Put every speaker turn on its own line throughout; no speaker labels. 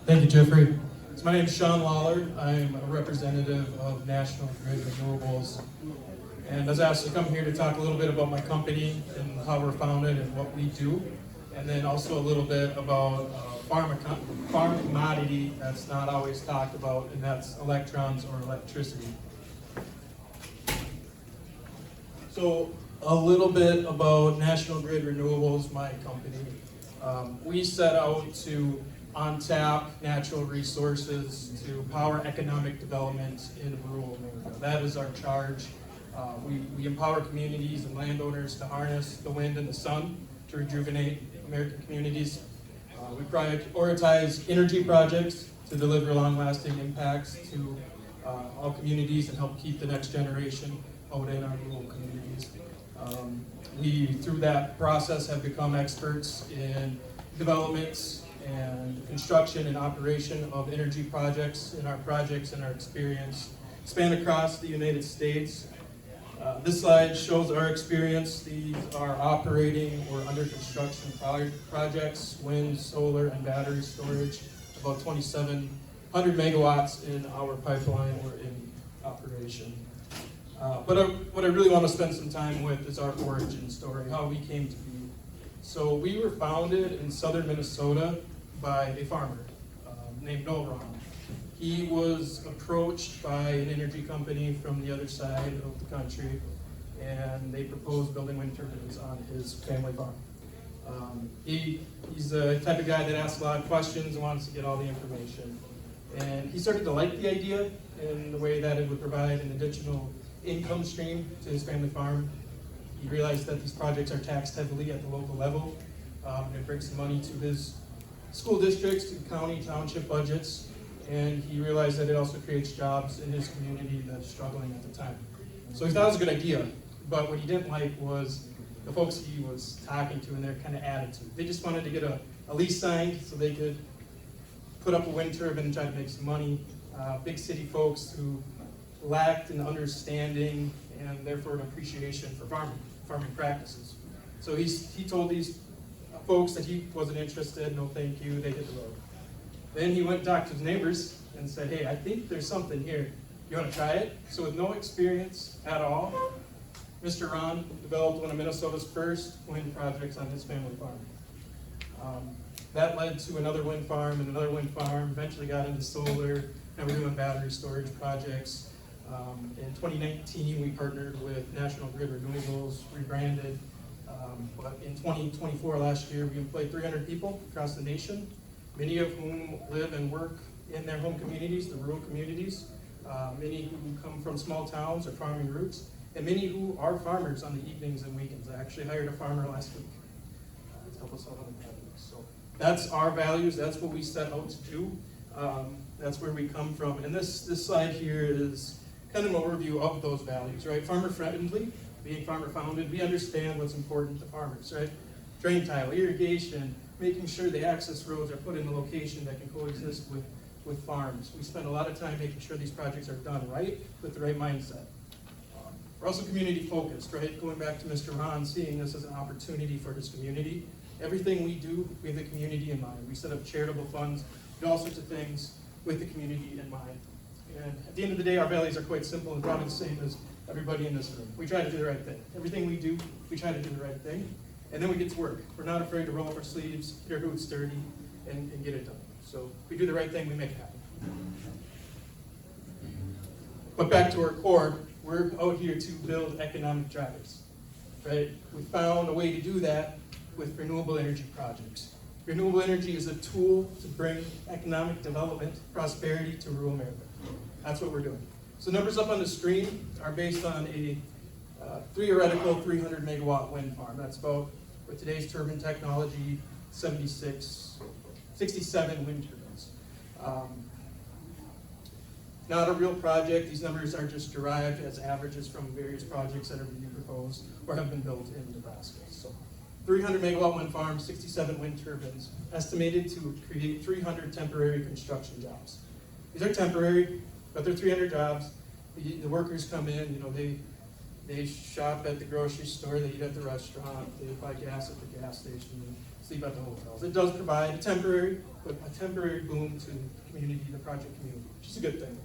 Thank you, Jeffrey. So my name is Sean Lawler. I'm a representative of National Grid Renewables. And I was asked to come here to talk a little bit about my company and how we're founded and what we do. And then also a little bit about farm commodity that's not always talked about, and that's electrons or electricity. So a little bit about National Grid Renewables, my company. We set out to untap natural resources to power economic development in rural America. That is our charge. We empower communities and landowners to harness the wind and the sun to rejuvenate American communities. We prioritize energy projects to deliver long-lasting impacts to all communities and help keep the next generation out in our rural communities. We, through that process, have become experts in developments and construction and operation of energy projects, and our projects and our experience span across the United States. This slide shows our experience. These are operating or under construction projects, wind, solar, and battery storage, about 2,700 megawatts in our pipeline or in operation. But what I really want to spend some time with is our origin story, how we came to be. So we were founded in southern Minnesota by a farmer named Noel Ron. He was approached by an energy company from the other side of the country, and they proposed building wind turbines on his family farm. He's the type of guy that asks a lot of questions and wants to get all the information. And he started to like the idea in the way that it would provide an additional income stream to his family farm. He realized that these projects are taxed heavily at the local level, and it brings some money to his school districts, to county, township budgets, and he realized that it also creates jobs in his community that's struggling at the time. So he thought it was a good idea, but what he didn't like was the folks he was talking to and their kind of attitude. They just wanted to get a lease signed so they could put up a wind turbine and try to make some money. Big city folks who lacked an understanding and therefore an appreciation for farming practices. So he told these folks that he wasn't interested, no thank you, they hit the road. Then he went and talked to his neighbors and said, hey, I think there's something here. You want to try it? So with no experience at all, Mr. Ron developed one of Minnesota's first wind projects on his family farm. That led to another wind farm and another wind farm, eventually got into solar, and we're doing battery storage projects. In 2019, we partnered with National Grid Renewables, rebranded. But in 2024, last year, we employed 300 people across the nation, many of whom live and work in their home communities, the rural communities, many who come from small towns or farming roots, and many who are farmers on the evenings and weekends. I actually hired a farmer last week to help us out on the project. So that's our values, that's what we set out to do. That's where we come from. And this slide here is kind of an overview of those values, right? Farmer friendly, being farmer founded, we understand what's important to farmers, right? Drain tile, irrigation, making sure the access roads are put in a location that can coexist with farms. We spend a lot of time making sure these projects are done right with the right mindset. We're also community focused, right? Going back to Mr. Ron, seeing this as an opportunity for his community. Everything we do, we have the community in mind. We set up charitable funds, do all sorts of things with the community in mind. And at the end of the day, our values are quite simple and probably the same as everybody in this room. We try to do the right thing. Everything we do, we try to do the right thing. And then we get to work. We're not afraid to roll up our sleeves, get our boots dirty, and get it done. So if we do the right thing, we make it happen. But back to our core, we're out here to build economic drivers, right? We found a way to do that with renewable energy projects. Renewable energy is a tool to bring economic development, prosperity to rural America. That's what we're doing. So numbers up on the screen are based on a theoretical 300 megawatt wind farm. That's about, with today's turbine technology, 67 wind turbines. Not a real project. These numbers are just derived as averages from various projects that are being proposed or have been built in Nebraska. So 300 megawatt wind farm, 67 wind turbines, estimated to create 300 temporary construction jobs. These are temporary, but they're 300 jobs. The workers come in, they shop at the grocery store, they eat at the restaurant, they buy gas at the gas station, and sleep at the hotels. It does provide a temporary but a temporary boom to the community, the project community, which is a good thing.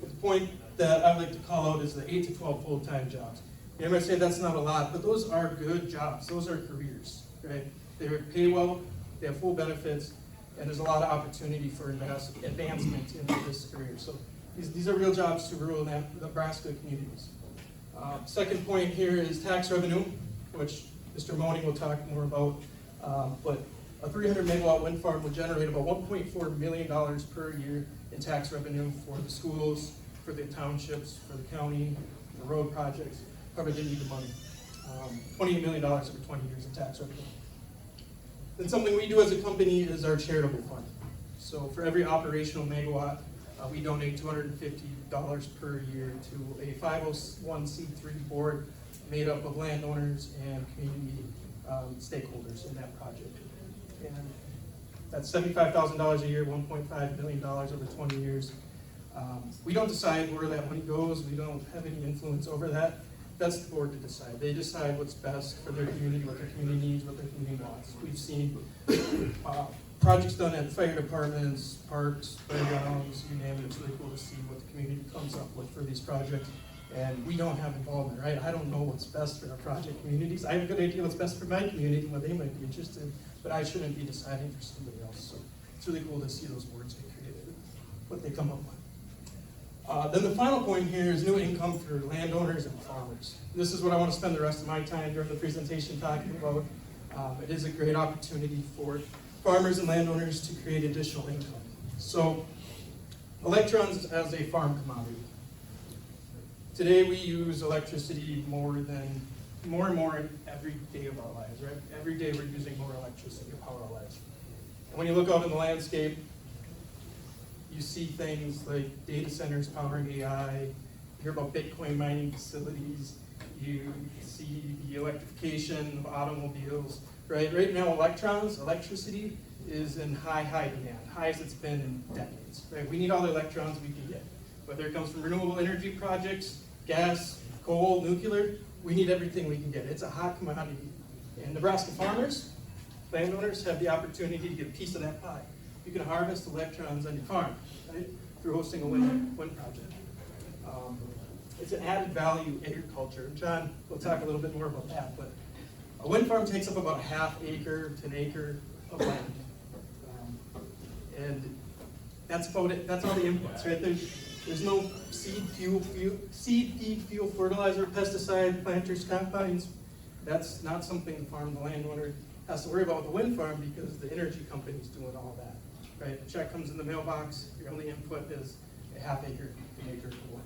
But the point that I like to call out is the 8 to 12 full-time jobs. You might say that's not a lot, but those are good jobs. Those are careers, right? They pay well, they have full benefits, and there's a lot of opportunity for advancement in this career. So these are real jobs to rural Nebraska communities. Second point here is tax revenue, which Mr. Moning will talk more about. But a 300 megawatt wind farm will generate about $1.4 million per year in tax revenue for the schools, for the townships, for the county, the road projects. Probably didn't need the money. $28 million over 20 years in tax revenue. Then something we do as a company is our charitable fund. So for every operational megawatt, we donate $250 per year to a 501c3 board made up of landowners and community stakeholders in that project. And that's $75,000 a year, $1.5 million over 20 years. We don't decide where that money goes. We don't have any influence over that. That's the board to decide. They decide what's best for their community, what their community needs, what their community wants. We've seen projects done at fire departments, parks, playgrounds, you name it. It's really cool to see what the community comes up with for these projects. And we don't have involvement, right? I don't know what's best for our project communities. I have a good idea what's best for my community, what they might be interested in, but I shouldn't be deciding for somebody else. So it's really cool to see those boards get creative, what they come up with. Then the final point here is new income for landowners and farmers. This is what I want to spend the rest of my time during the presentation talking about. It is a great opportunity for farmers and landowners to create additional income. So electrons as a farm commodity. Today we use electricity more and more every day of our lives, right? Every day we're using more electricity to power our lives. And when you look out in the landscape, you see things like data centers powering AI, you hear about Bitcoin mining facilities, you see the electrification of automobiles, right? Right now electricity is in high demand, high as it's been in decades, right? We need all the electrons we can get. Whether it comes from renewable energy projects, gas, coal, nuclear, we need everything we can get. It's a hot commodity. And Nebraska farmers, landowners have the opportunity to get a piece of that pie. You can harvest electrons on your farm, right, through hosting a wind project. It's an added value agriculture. John will talk a little bit more about that, but a wind farm takes up about a half acre to an acre of land. And that's about it. That's all the inputs, right? There's no seed, feed, fuel, fertilizer, pesticide, planters, combines. That's not something the landowner has to worry about with the wind farm because the energy company's doing all that. Right? The check comes in the mailbox, your only input is a half acre to an acre for wind.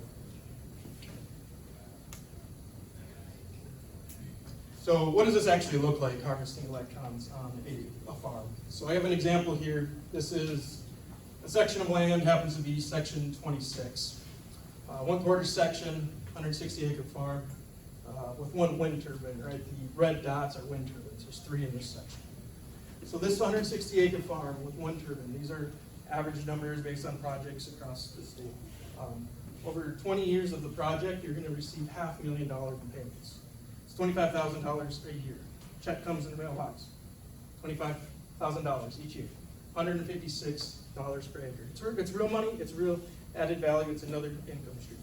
So what does this actually look like, harvesting electrons on a farm? So I have an example here. This is a section of land, happens to be section 26. 1/4 section, 160 acre farm with one wind turbine, right? The red dots are wind turbines. There's 3 in this section. So this 160 acre farm with one turbine, these are average numbers based on projects across the state. Over 20 years of the project, you're going to receive $500,000 in payments. It's $25,000 a year. Check comes in the mailbox. $25,000 each year. $156 per acre. It's real money. It's real added value. It's another income stream.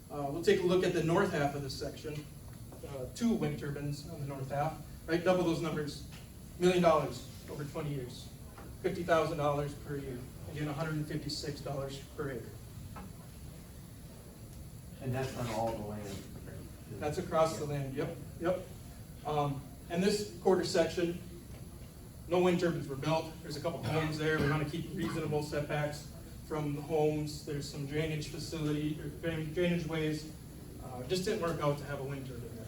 We'll take a look at the north half of this section. 2 wind turbines on the north half. Right, double those numbers. $1 million over 20 years. $50,000 per year. Again, $156 per acre.
And that's on all the land?
That's across the land, yep. And this quarter section, no wind turbines were built. There's a couple homes there. We want to keep reasonable setbacks from the homes. There's some drainage facility, or drainage ways. Just didn't work out to have a wind turbine there.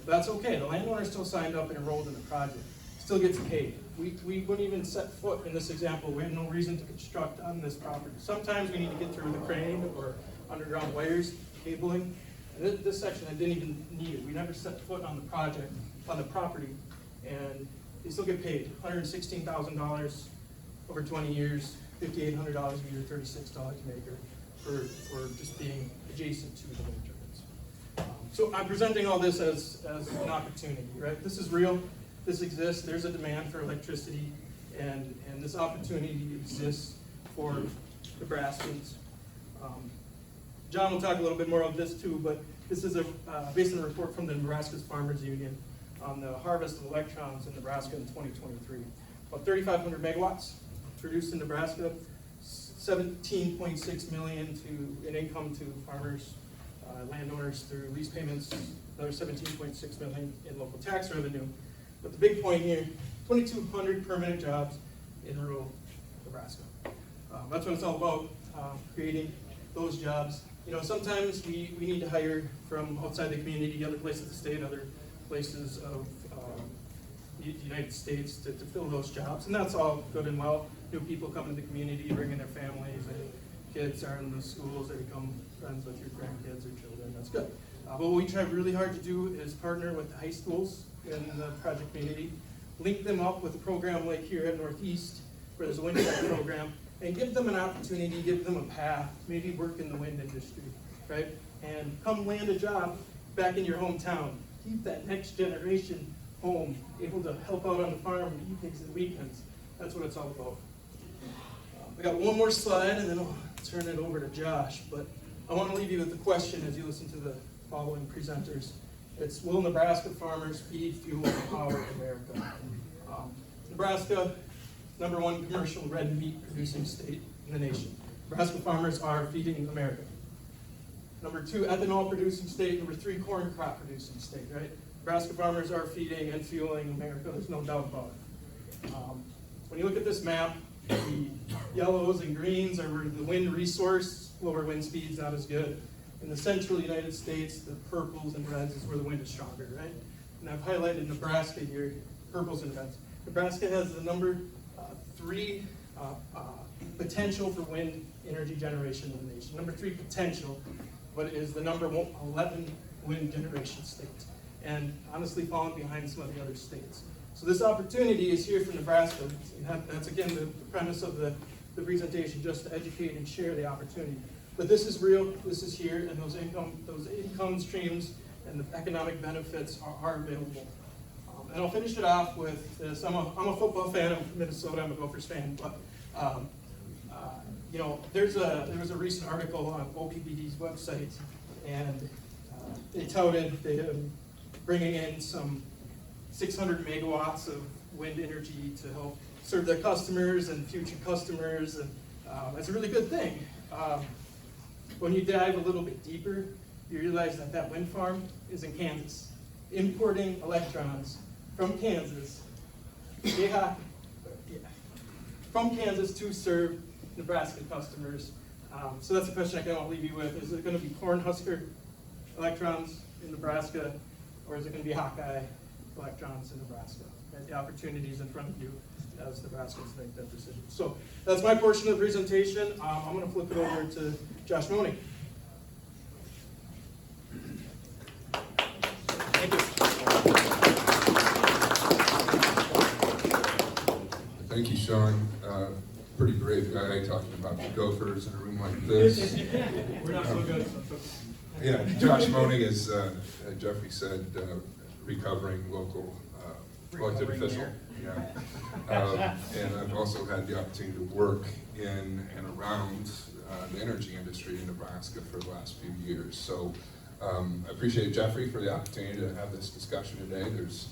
But that's okay. The landowner still signed up and enrolled in the project. Still gets paid. We wouldn't even set foot in this example. We had no reason to construct on this property. Sometimes we need to get through the crane or underground wires, cabling. And this section, I didn't even need it. We never set foot on the project, on the property, and they still get paid $116,000 over 20 years, $5,800 a year, $36 an acre for just being adjacent to the wind turbines. So I'm presenting all this as an opportunity, right? This is real. This exists. There's a demand for electricity, and this opportunity exists for Nebraskans. John will talk a little bit more of this too, but this is based on a report from the Nebraska's Farmers Union on the harvest of electrons in Nebraska in 2023. About 3,500 megawatts produced in Nebraska, 17.6 million in income to farmers, landowners through lease payments, another 17.6 million in local tax revenue. But the big point here, 2,200 permanent jobs in rural Nebraska. That's what it's all about, creating those jobs. You know, sometimes we need to hire from outside the community, other places of the state, other places of the United States to fill those jobs, and that's all good and well. New people come into the community, bringing their families, and kids are in the schools, they become friends with your grandkids or children, that's good. But what we try really hard to do is partner with the high schools in the project community, link them up with a program like here at Northeast, where there's a wind tech program, and give them an opportunity, give them a path, maybe work in the wind industry, right? And come land a job back in your hometown. Keep that next generation home, able to help out on the farm evenings and weekends. That's what it's all about. I got one more slide and then I'll turn it over to Josh, but I want to leave you with the question as you listen to the following presenters. It's, will Nebraska farmers feed, fuel, and power America? Nebraska, #1 commercial red meat producing state in the nation. Nebraska farmers are feeding America. #2, ethanol producing state. #3, corn crop producing state, right? Nebraska farmers are feeding and fueling America, there's no doubt about it. When you look at this map, the yellows and greens are where the wind resource, lower wind speeds, not as good. In the central United States, the purples and reds is where the wind is stronger, right? And I've highlighted Nebraska here, purples and reds. Nebraska has the #3 potential for wind energy generation in the nation. #3 potential, but is the #11 wind generation state. And honestly falling behind some of the other states. So this opportunity is here for Nebraska. And that's again the premise of the presentation, just to educate and share the opportunity. But this is real, this is here, and those income streams and the economic benefits are available. And I'll finish it off with this. I'm a football fan, I'm from Minnesota, I'm a Gophers fan, but you know, there was a recent article on OPPD's website, and they touted bringing in some 600 megawatts of wind energy to help serve their customers and future customers, and that's a really good thing. When you dive a little bit deeper, you realize that that wind farm is in Kansas, importing electrons from Kansas, from Kansas to serve Nebraska customers. So that's a question I kind of want to leave you with. Is it going to be Cornhusker electrons in Nebraska, or is it going to be Hawkeye electrons in Nebraska? And the opportunities in front of you as Nebraskans make that decision. So that's my portion of the presentation. I'm going to flip it over to Josh Money. Thank you.
Thank you, Sean. Pretty brave guy talking about the Gophers in a room like this.
We're not so good.
Yeah, Josh Moning is, Jeffrey said, recovering local elected official. Yeah. And I've also had the opportunity to work in and around the energy industry in Nebraska for the last few years. So I appreciate Jeffrey for the opportunity to have this discussion today. There's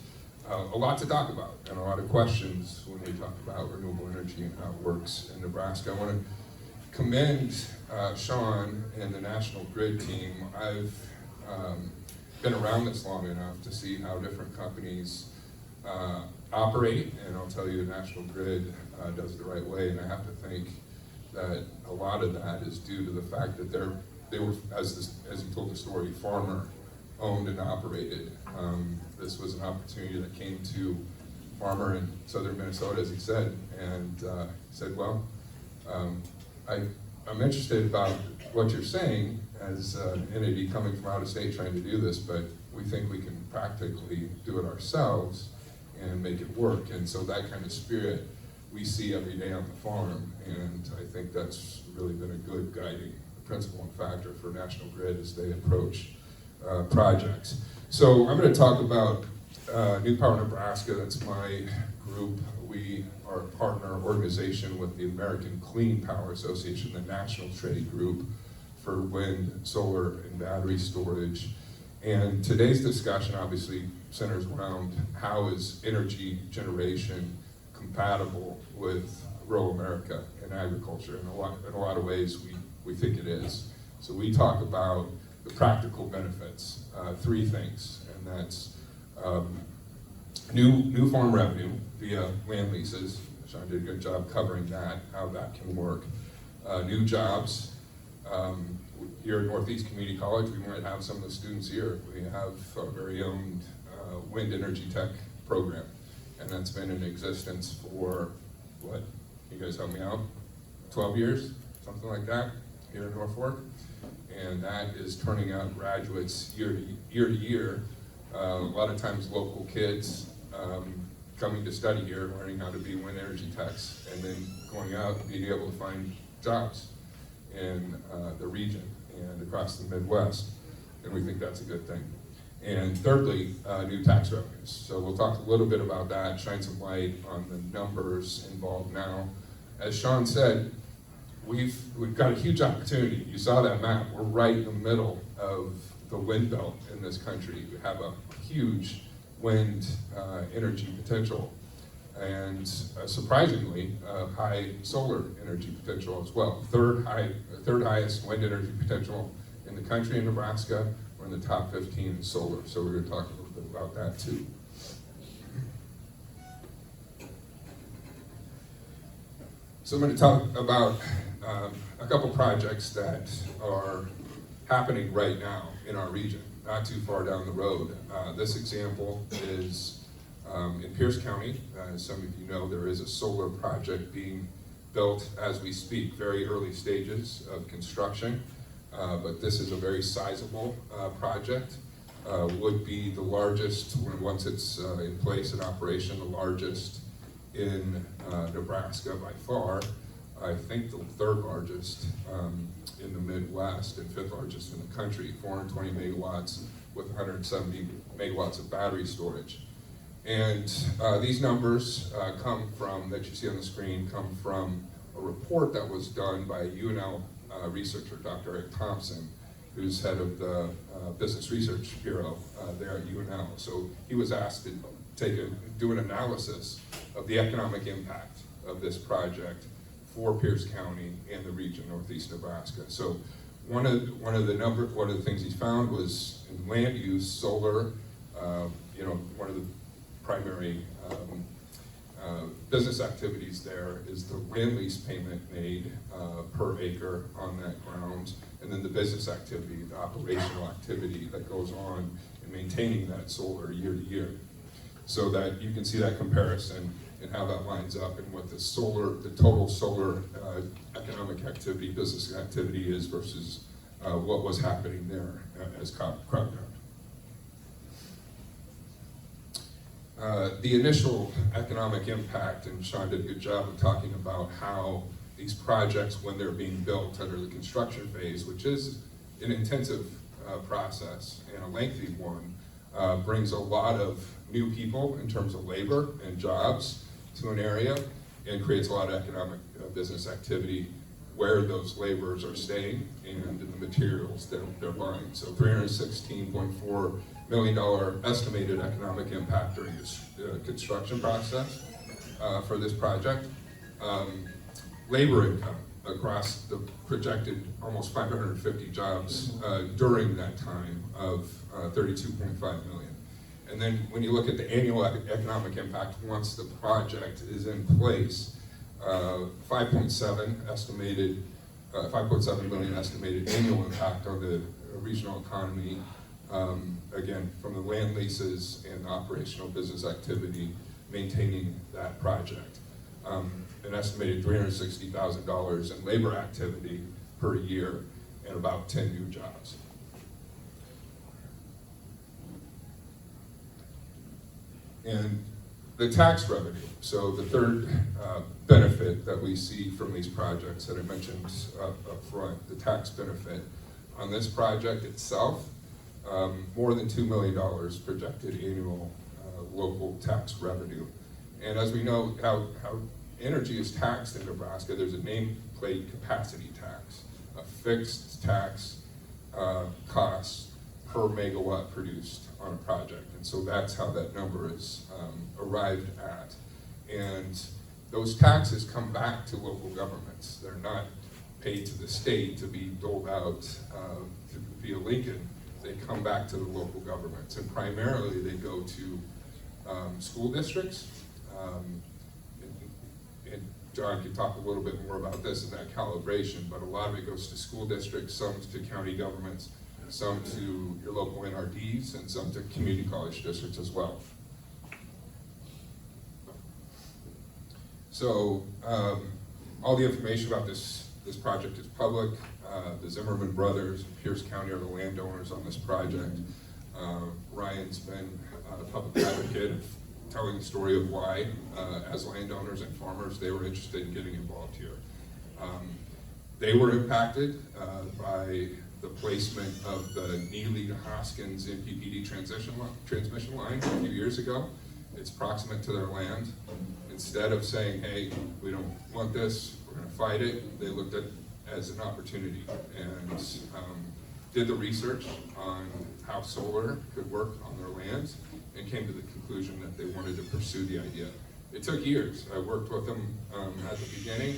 a lot to talk about and a lot of questions when we talk about renewable energy and how it works in Nebraska. I want to commend Sean and the National Grid team. I've been around this long enough to see how different companies operate, and I'll tell you the National Grid does it the right way, and I have to think that a lot of that is due to the fact that they were, as you told the story, farmer owned and operated. This was an opportunity that came to farmer in southern Minnesota, as he said, and said, well, I'm interested about what you're saying as an entity coming from out of state trying to do this, but we think we can practically do it ourselves and make it work. And so that kind of spirit we see every day on the farm, and I think that's really been a good guiding principle and factor for National Grid as they approach projects. So I'm going to talk about New Power Nebraska. That's my group. we are a partner organization with the American Clean Power Association, the national trade group for wind, solar, and battery storage. And today's discussion obviously centers around how is energy generation compatible with rural America and agriculture. In a lot of ways, we think it is. So we talk about the practical benefits, three things, and that's new farm revenue via land leases. Sean did a good job covering that, how that can work. New jobs. Here at Northeast Community College, we might have some of the students here. We have our very own wind energy tech program, and that's been in existence for, what, you guys help me out? 12 years, something like that, here in Norfolk. And that is turning out graduates year to year. A lot of times local kids coming to study here, learning how to be wind energy techs, and then going out and being able to find jobs in the region and across the Midwest. And we think that's a good thing. And thirdly, new tax revenues. So we'll talk a little bit about that, shine some light on the numbers involved now. As Sean said, we've got a huge opportunity. You saw that map. We're right in the middle of the wind belt in this country. We have a huge wind energy potential, and surprisingly, high solar energy potential as well. Third highest wind energy potential in the country in Nebraska. We're in the top 15 in solar, so we're going to talk a little bit about that too. So I'm going to talk about a couple projects that are happening right now in our region, not too far down the road. This example is in Pierce County. As some of you know, there is a solar project being built as we speak, very early stages of construction, but this is a very sizable project. Would be the largest, once it's in place in operation, the largest in Nebraska by far. I think the third largest in the Midwest and fifth largest in the country, 420 megawatts with 170 megawatts of battery storage. And these numbers that you see on the screen come from a report that was done by a UNL researcher, Dr. Eric Thompson, who's head of the Business Research Bureau there at UNL. So he was asked to do an analysis of the economic impact of this project for Pierce County and the region, Northeast Nebraska. So one of the things he found was in land use, solar, one of the primary business activities there is the land lease payment made per acre on that ground, and then the business activity, the operational activity that goes on in maintaining that solar year to year. So that you can see that comparison and how that lines up and what the total solar economic activity, business activity is versus what was happening there as crop ground. The initial economic impact, and Sean did a good job of talking about how these projects, when they're being built under the construction phase, which is an intensive process and a lengthy one, brings a lot of new people in terms of labor and jobs to an area and creates a lot of economic business activity where those laborers are staying and the materials that they're buying. So $316.4 million estimated economic impact during this construction process for this project. Labor income across the projected almost 550 jobs during that time of 32.5 million. And then when you look at the annual economic impact once the project is in place, 5.7 million estimated annual impact on the regional economy, again, from the land leases and the operational business activity maintaining that project. An estimated $360,000 in labor activity per year and about 10 new jobs. And the tax revenue, so the third benefit that we see from these projects that I mentioned up front, the tax benefit on this project itself, more than $2 million projected annual local tax revenue. And as we know how energy is taxed in Nebraska, there's a nameplate capacity tax, a fixed tax cost per megawatt produced on a project. And so that's how that number is arrived at. And those taxes come back to local governments. They're not paid to the state to be doled out via Lincoln. They come back to the local governments, and primarily they go to school districts. And John can talk a little bit more about this and that calibration, but a lot of it goes to school districts, some to county governments, some to your local NRDs, and some to community college districts as well. So all the information about this project is public. The Zimmerman brothers, Pierce County are the landowners on this project. Ryan's been a public advocate of telling the story of why, as landowners and farmers, they were interested in getting involved here. They were impacted by the placement of the Neely to Hoskins MPPD transmission line a few years ago. It's proximate to their land. Instead of saying, hey, we don't want this, we're going to fight it, they looked at it as an opportunity and did the research on how solar could work on their lands and came to the conclusion that they wanted to pursue the idea. It took years. I worked with them at the beginning.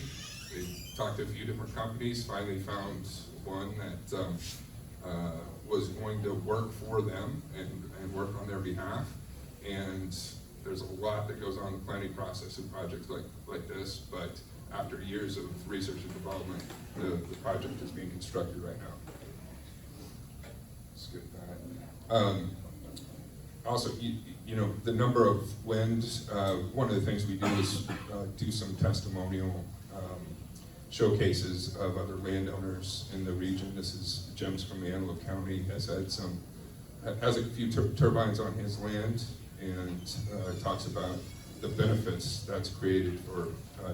They talked to a few different companies, finally found one that was going to work for them and work on their behalf. And there's a lot that goes on in the planning process in projects like this, but after years of research and development, the project is being constructed right now. Let's get that. Also, you know, the number of wind, one of the things we do is do some testimonial showcases of other landowners in the region. This is Jim's from Antelope County, has a few turbines on his land, and talks about the benefits that's created for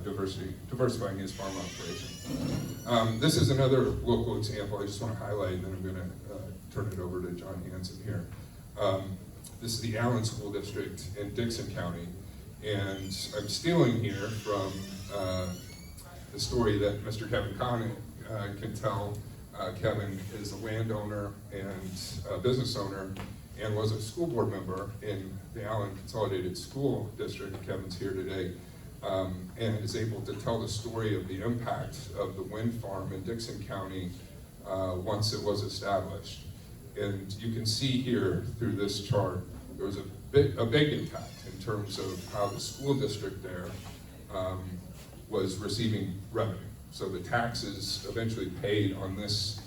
diversifying his farm operation. This is another local example I just want to highlight, and then I'm going to turn it over to John Hanson here. This is the Allen School District in Dixon County, and I'm stealing here from the story that Mr. Kevin Kahn can tell. Kevin is a landowner and a business owner and was a school board member in the Allen Consolidated School District. Kevin's here today, and is able to tell the story of the impact of the wind farm in Dixon County once it was established. And you can see here through this chart, there was a big impact in terms of how the school district there was receiving revenue. So the taxes eventually paid on this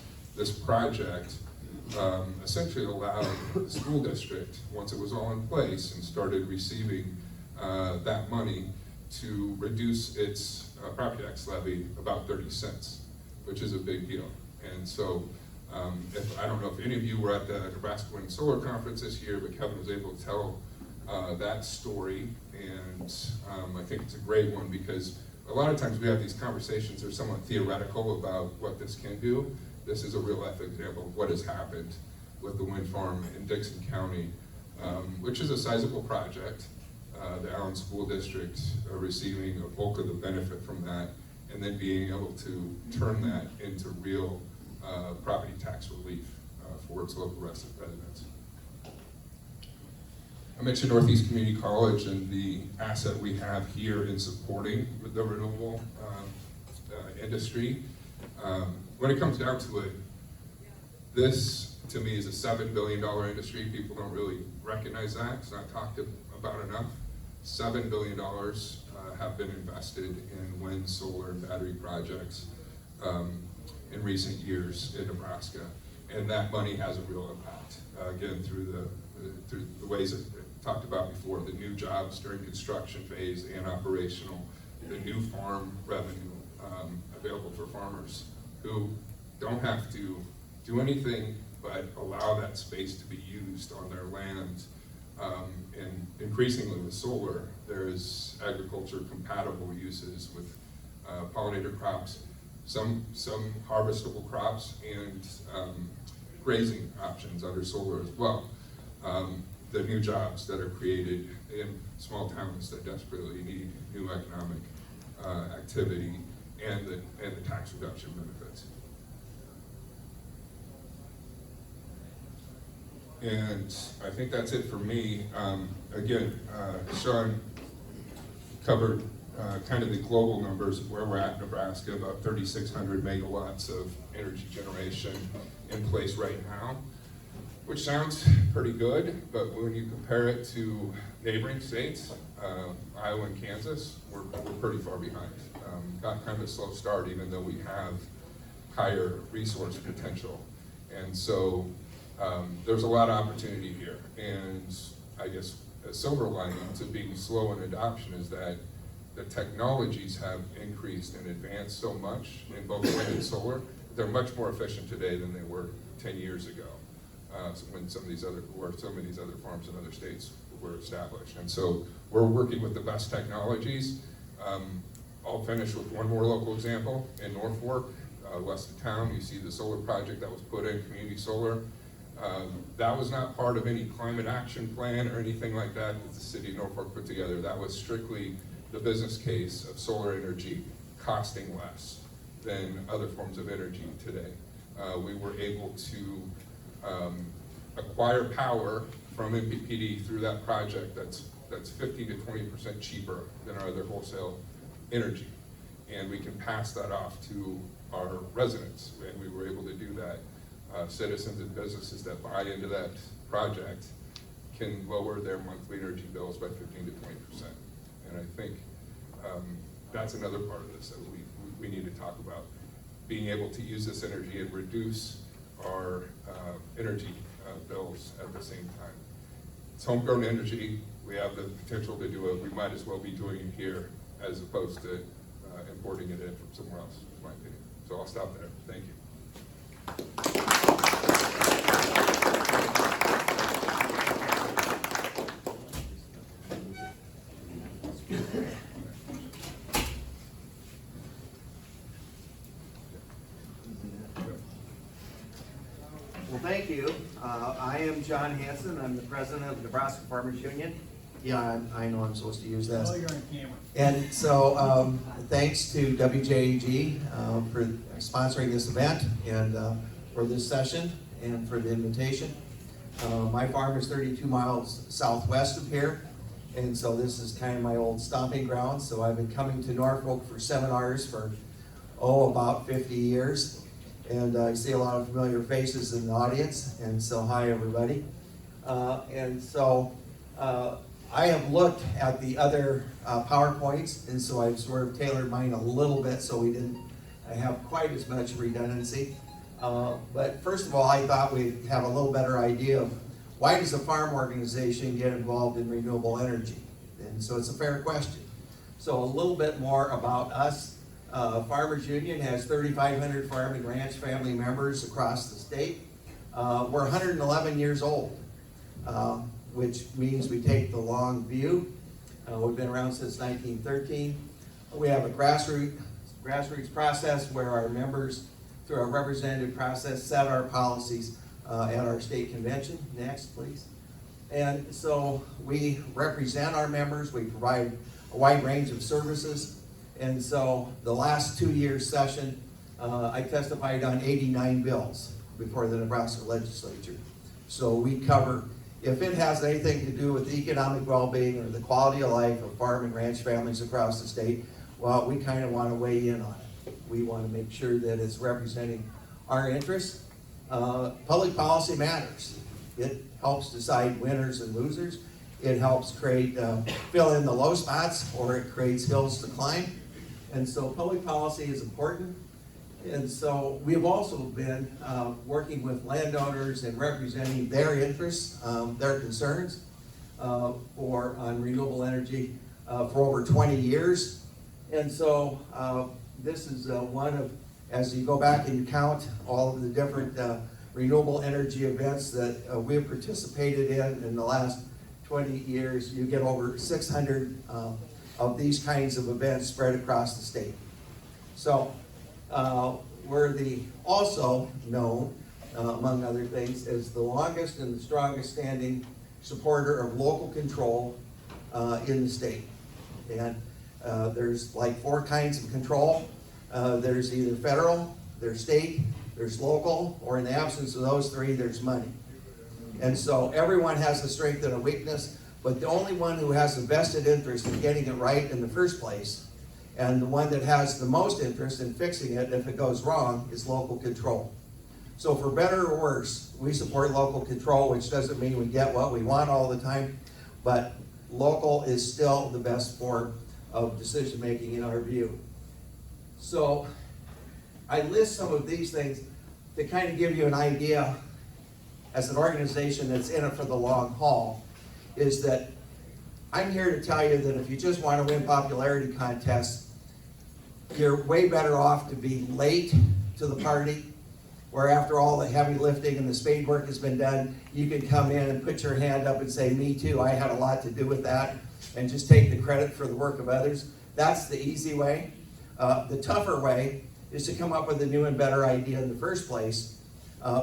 project essentially allowed the school district, once it was all in place and started receiving that money, to reduce its property tax levy about 30 cents, which is a big deal. And so I don't know if any of you were at the Nebraska Wind and Solar Conference this year, but Kevin was able to tell that story, and I think it's a great one because a lot of times we have these conversations that are somewhat theoretical about what this can do. This is a real life example of what has happened with the wind farm in Dixon County, which is a sizable project. The Allen School District receiving a bulk of the benefit from that, and then being able to turn that into real property tax relief for its local residents. I mentioned Northeast Community College and the asset we have here in supporting the renewable industry. When it comes down to it, this to me is a $7 billion industry. People don't really recognize that. It's not talked about enough. $7 billion have been invested in wind, solar, and battery projects in recent years in Nebraska. And that money has a real impact, again, through the ways that talked about before, the new jobs during construction phase and operational, the new farm revenue available for farmers who don't have to do anything but allow that space to be used on their land. And increasingly with solar, there's agriculture compatible uses with pollinator crops, some harvestable crops, and grazing options under solar as well. the new jobs that are created in small towns that desperately need new economic activity and the tax reduction benefits. And I think that's it for me. Again, Sean covered kind of the global numbers of where we're at in Nebraska, about 3,600 megawatts of energy generation in place right now, which sounds pretty good, but when you compare it to neighboring states, Iowa and Kansas, we're pretty far behind. Got kind of a slow start, even though we have higher resource potential. And so there's a lot of opportunity here. And I guess a silver lining to being slow in adoption is that the technologies have increased and advanced so much in both wind and solar. They're much more efficient today than they were 10 years ago, when some of these other farms in other states were established. And so we're working with the best technologies. I'll finish with one more local example. In Norfolk, west of town, you see the solar project that was put in, community solar. That was not part of any climate action plan or anything like that the city of Norfolk put together. That was strictly the business case of solar energy costing less than other forms of energy today. We were able to acquire power from MPPD through that project that's 15 to 20% cheaper than our other wholesale energy. And we can pass that off to our residents, and we were able to do that. Citizens and businesses that buy into that project can lower their monthly energy bills by 15 to 20%. And I think that's another part of this that we need to talk about. Being able to use this energy and reduce our energy bills at the same time. It's homegrown energy. We have the potential to do it. We might as well be doing it here as opposed to importing it in from somewhere else, is my opinion. So I'll stop there. Thank you.
Well, thank you. I am John Hanson. I'm the president of the Nebraska Farmers Union.
Yeah, I know I'm supposed to use this.
Oh, you're on camera.
And so, thanks to WJAG for sponsoring this event and for this session and for the invitation. My farm is 32 miles southwest of here, and so this is kind of my old stomping ground. So I've been coming to Norfolk for seminars for, about 50 years. And I see a lot of familiar faces in the audience, and so hi everybody. I have looked at the other PowerPoints, and so I've sort of tailored mine a little bit so we didn't have quite as much redundancy. But first of all, I thought we'd have a little better idea of why does a farm organization get involved in renewable energy? And so it's a fair question. So a little bit more about us. Farmers Union has 3,500 farm and ranch family members across the state. We're 111 years old. Which means we take the long view. We've been around since 1913. We have a grassroots process where our members, through our representative process, set our policies at our state convention. Next, please. And so we represent our members. We provide a wide range of services. And so the last 2 years session, I testified on 89 bills before the Nebraska legislature. So we cover, if it has anything to do with economic well-being or the quality of life of farm and ranch families across the state, well, we kind of want to weigh in on it. We want to make sure that it's representing our interests. Public policy matters. It helps decide winners and losers. It helps create, fill in the low spots, or it creates hills to climb. And so public policy is important. And so we've also been working with landowners and representing their interests, their concerns on renewable energy for over 20 years. And so this is one of, as you go back and you count all of the different renewable energy events that we've participated in the last 20 years, you get over 600 of these kinds of events spread across the state. So we're also known, among other things, as the longest and the strongest standing supporter of local control in the state. And there's like 4 kinds of control. There's either federal, there's state, there's local, or in the absence of those 3, there's money. And so everyone has a strength and a weakness, but the only one who has a vested interest in getting it right in the first place, and the one that has the most interest in fixing it if it goes wrong, is local control. So for better or worse, we support local control, which doesn't mean we get what we want all the time, but local is still the best form of decision-making in our view. So I list some of these things to kind of give you an idea as an organization that's in it for the long haul, is that I'm here to tell you that if you just want to win popularity contests, you're way better off to be late to the party, where after all the heavy lifting and the spade work has been done, you can come in and put your hand up and say, me too, I had a lot to do with that, and just take the credit for the work of others. That's the easy way. The tougher way is to come up with a new and better idea in the first place,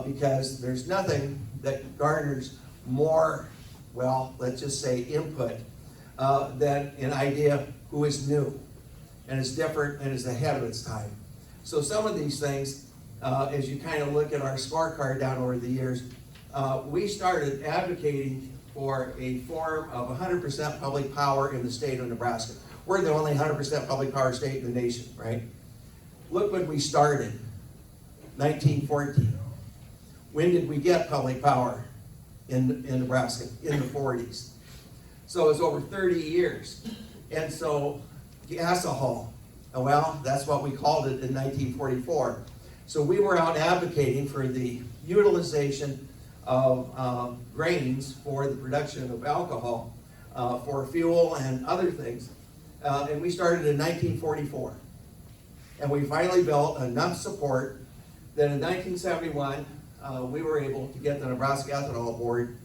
because there's nothing that garners more, well, let's just say input, than an idea who is new and is different and is ahead of its time. So some of these things, as you kind of look at our scorecard down over the years, we started advocating for a form of 100% public power in the state of Nebraska. We're the only 100% public power state in the nation, right? Look when we started, 1914. When did we get public power in Nebraska? In the 40s. So it's over 30 years. And so Gassahall, well, that's what we called it in 1944. So we were out advocating for the utilization of grains for the production of alcohol, for fuel and other things. And we started in 1944. And we finally built enough support that in 1971, we were able to get the Nebraska Ethanol Board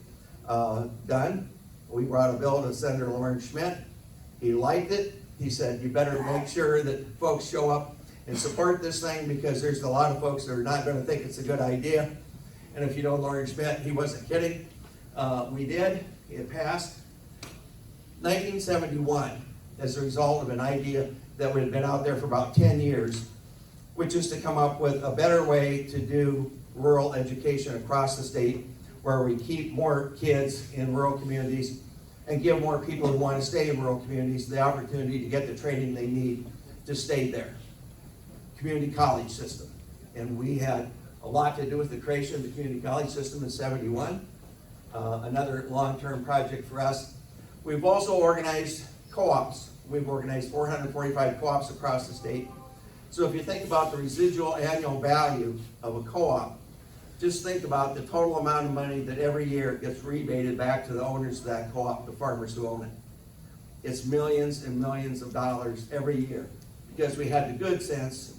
done. We brought a bill to Senator Lawrence Schmidt. He liked it. He said, you better make sure that folks show up and support this thing, because there's a lot of folks that are not going to think it's a good idea. And if you know Lawrence Schmidt, he wasn't kidding. We did. It passed. 1971, as a result of an idea that had been out there for about 10 years, which is to come up with a better way to do rural education across the state, where we keep more kids in rural communities and give more people who want to stay in rural communities the opportunity to get the training they need to stay there. Community college system. And we had a lot to do with the creation of the community college system in '71. Another long-term project for us. We've also organized co-ops. We've organized 445 co-ops across the state. So if you think about the residual annual value of a co-op, just think about the total amount of money that every year gets rebated back to the owners of that co-op, the farmers who own it. It's millions and millions of dollars every year, because we had the good sense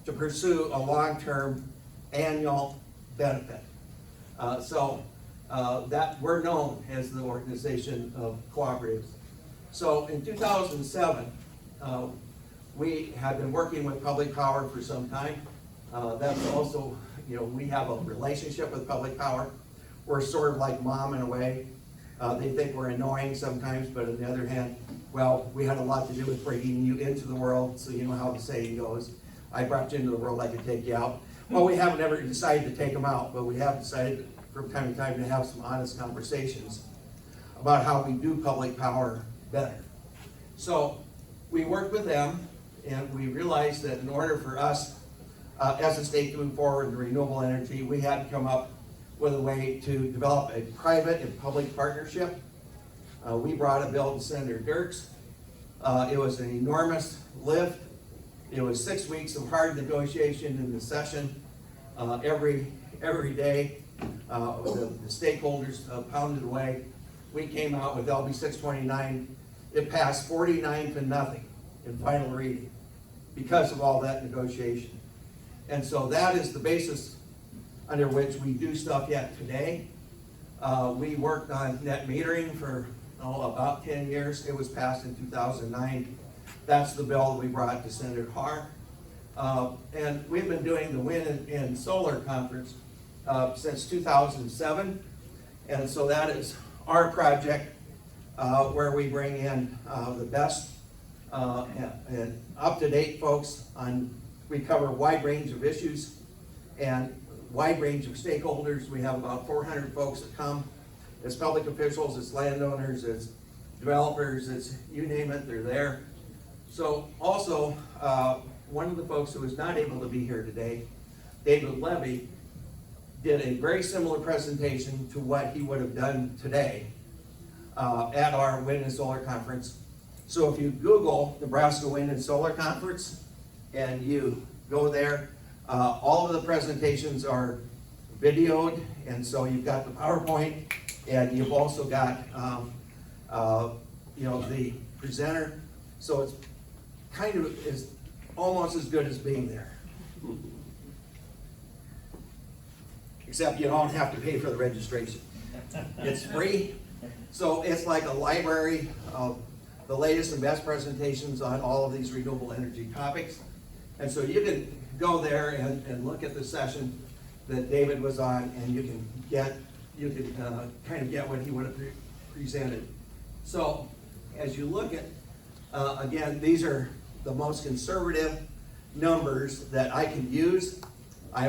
to pursue a long-term annual benefit. That we're known as the organization of cooperatives. So in 2007, we have been working with Public Power for some time. That's also, we have a relationship with Public Power. We're sort of like mom in a way. They think we're annoying sometimes, but on the other hand, well, we had a lot to do with bringing you into the world, so you know how the saying goes. I brought you into the world, I could take you out. Well, we haven't ever decided to take them out, but we have decided from time to time to have some honest conversations about how we do public power better. So we worked with them, and we realized that in order for us as a state to move forward in renewable energy, we had to come up with a way to develop a private and public partnership. We brought a bill to Senator Dirks. It was an enormous lift. It was 6 weeks of hard negotiation in the session every day. The stakeholders pounded away. We came out with LB 629. It passed 49-0 in final reading because of all that negotiation. And so that is the basis under which we do stuff yet today. We worked on net metering for about 10 years. It was passed in 2009. That's the bill that we brought to Senator Har. And we've been doing the Wind and Solar Conference since 2007. And so that is our project, where we bring in the best and up-to-date folks we cover a wide range of issues and wide range of stakeholders. We have about 400 folks that come. It's public officials, it's landowners, it's developers, it's you name it, they're there. So also, one of the folks who was not able to be here today, David Levy, did a very similar presentation to what he would have done today at our Wind and Solar Conference. So if you Google Nebraska Wind and Solar Conference and you go there, all of the presentations are videoed, and so you've got the PowerPoint, and you've also got the presenter. So it's kind of is almost as good as being there. Except you don't have to pay for the registration. It's free. So it's like a library of the latest and best presentations on all of these renewable energy topics. And so you can go there and look at the session that David was on, and you can kind of get what he would have presented. So as you look at, again, these are the most conservative numbers that I can use. I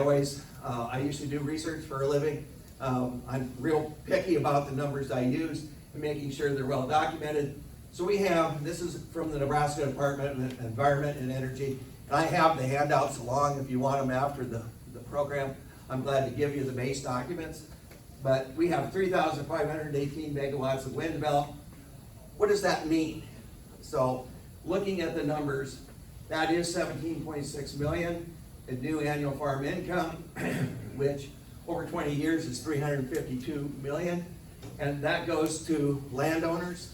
used to do research for a living. I'm real picky about the numbers I use and making sure they're well documented. So this is from the Nebraska Department of Environment and Energy. And I have the handouts along if you want them after the program. I'm glad to give you the base documents. But we have 3,518 megawatts of wind developed. What does that mean? So looking at the numbers, that is 17.6 million in new annual farm income, which over 20 years is 352 million. And that goes to landowners,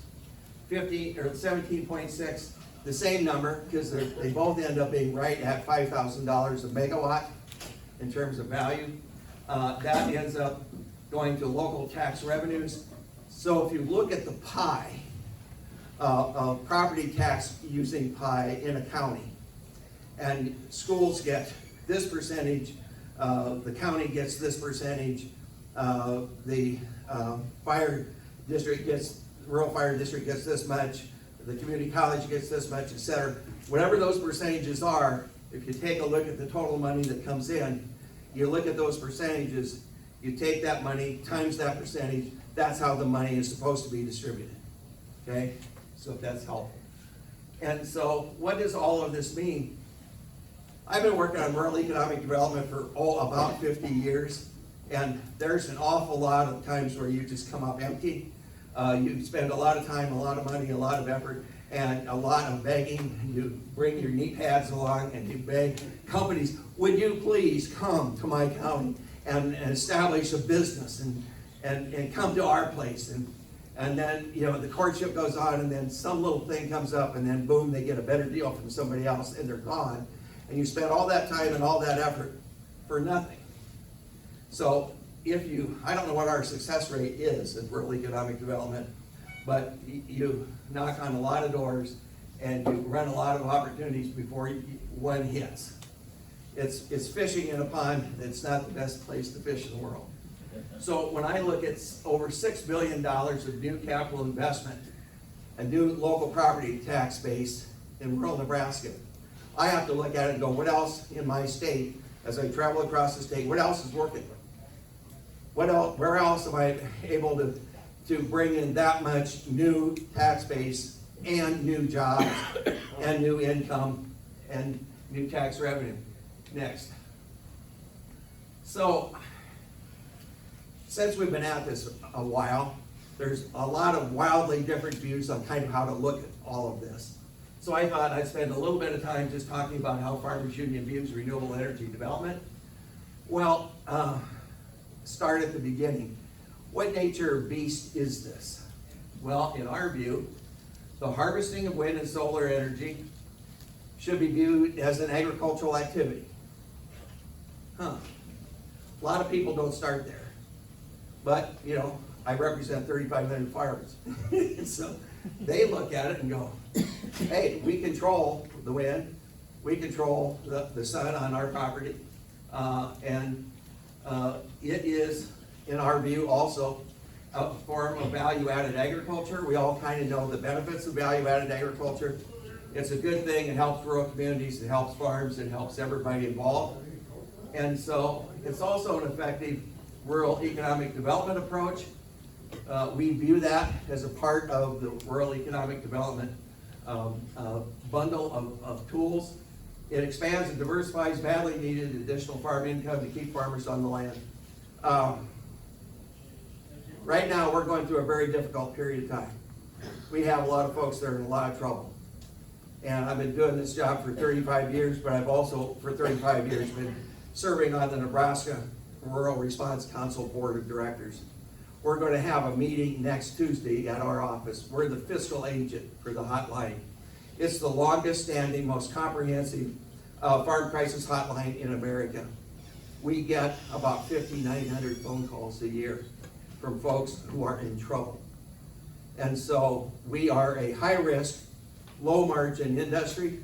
17.6, the same number, because they both end up being right at $5,000 a megawatt in terms of value. That ends up going to local tax revenues. So if you look at the pie, property tax using pie in a county, and schools get this percentage, the county gets this percentage, the fire district rural fire district gets this much, the community college gets this much, etc. Whatever those percentages are, if you take a look at the total money that comes in, you look at those percentages, you take that money times that percentage, that's how the money is supposed to be distributed. Okay? So if that's helpful. And so what does all of this mean? I've been working on rural economic development for about 50 years, and there's an awful lot of times where you just come up empty. You spend a lot of time, a lot of money, a lot of effort, and a lot of begging. You bring your knee pads along and you beg companies, would you please come to my county and establish a business and come to our place. And then, the courtship goes on, and then some little thing comes up, and then boom, they get a better deal from somebody else, and they're gone. And you spend all that time and all that effort for nothing. So I don't know what our success rate is in rural economic development, but you knock on a lot of doors and you run a lot of opportunities before one hits. It's fishing in a pond that's not the best place to fish in the world. So when I look at over $6 billion of new capital investment and new local property tax base in rural Nebraska, I have to look at it and go, what else in my state, as I travel across the state, what else is working? Where else am I able to bring in that much new tax base and new jobs and new income and new tax revenue? Next. So, since we've been at this a while, there's a lot of wildly different views on kind of how to look at all of this. So I thought I'd spend a little bit of time just talking about how Farmers Union views renewable energy development. Well, start at the beginning. What nature of beast is this? Well, in our view, the harvesting of wind and solar energy should be viewed as an agricultural activity. A lot of people don't start there. But, I represent 3,500 farmers. So they look at it and go, hey, we control the wind, we control the sun on our property, and it is, in our view also, a form of value-added agriculture. We all kind of know the benefits of value-added agriculture. It's a good thing. It helps rural communities, it helps farms, it helps everybody involved. And so it's also an effective rural economic development approach. We view that as a part of the rural economic development bundle of tools. It expands and diversifies badly needed additional farm income to keep farmers on the land. Right now, we're going through a very difficult period of time. We have a lot of folks that are in a lot of trouble. And I've been doing this job for 35 years, but I've also, for 35 years, been serving on the Nebraska Rural Response Council Board of Directors. We're going to have a meeting next Tuesday at our office. We're the fiscal agent for the hotline. It's the longest standing, most comprehensive farm crisis hotline in America. We get about 5,900 phone calls a year from folks who are in trouble. And so we are a high-risk, low-margin industry,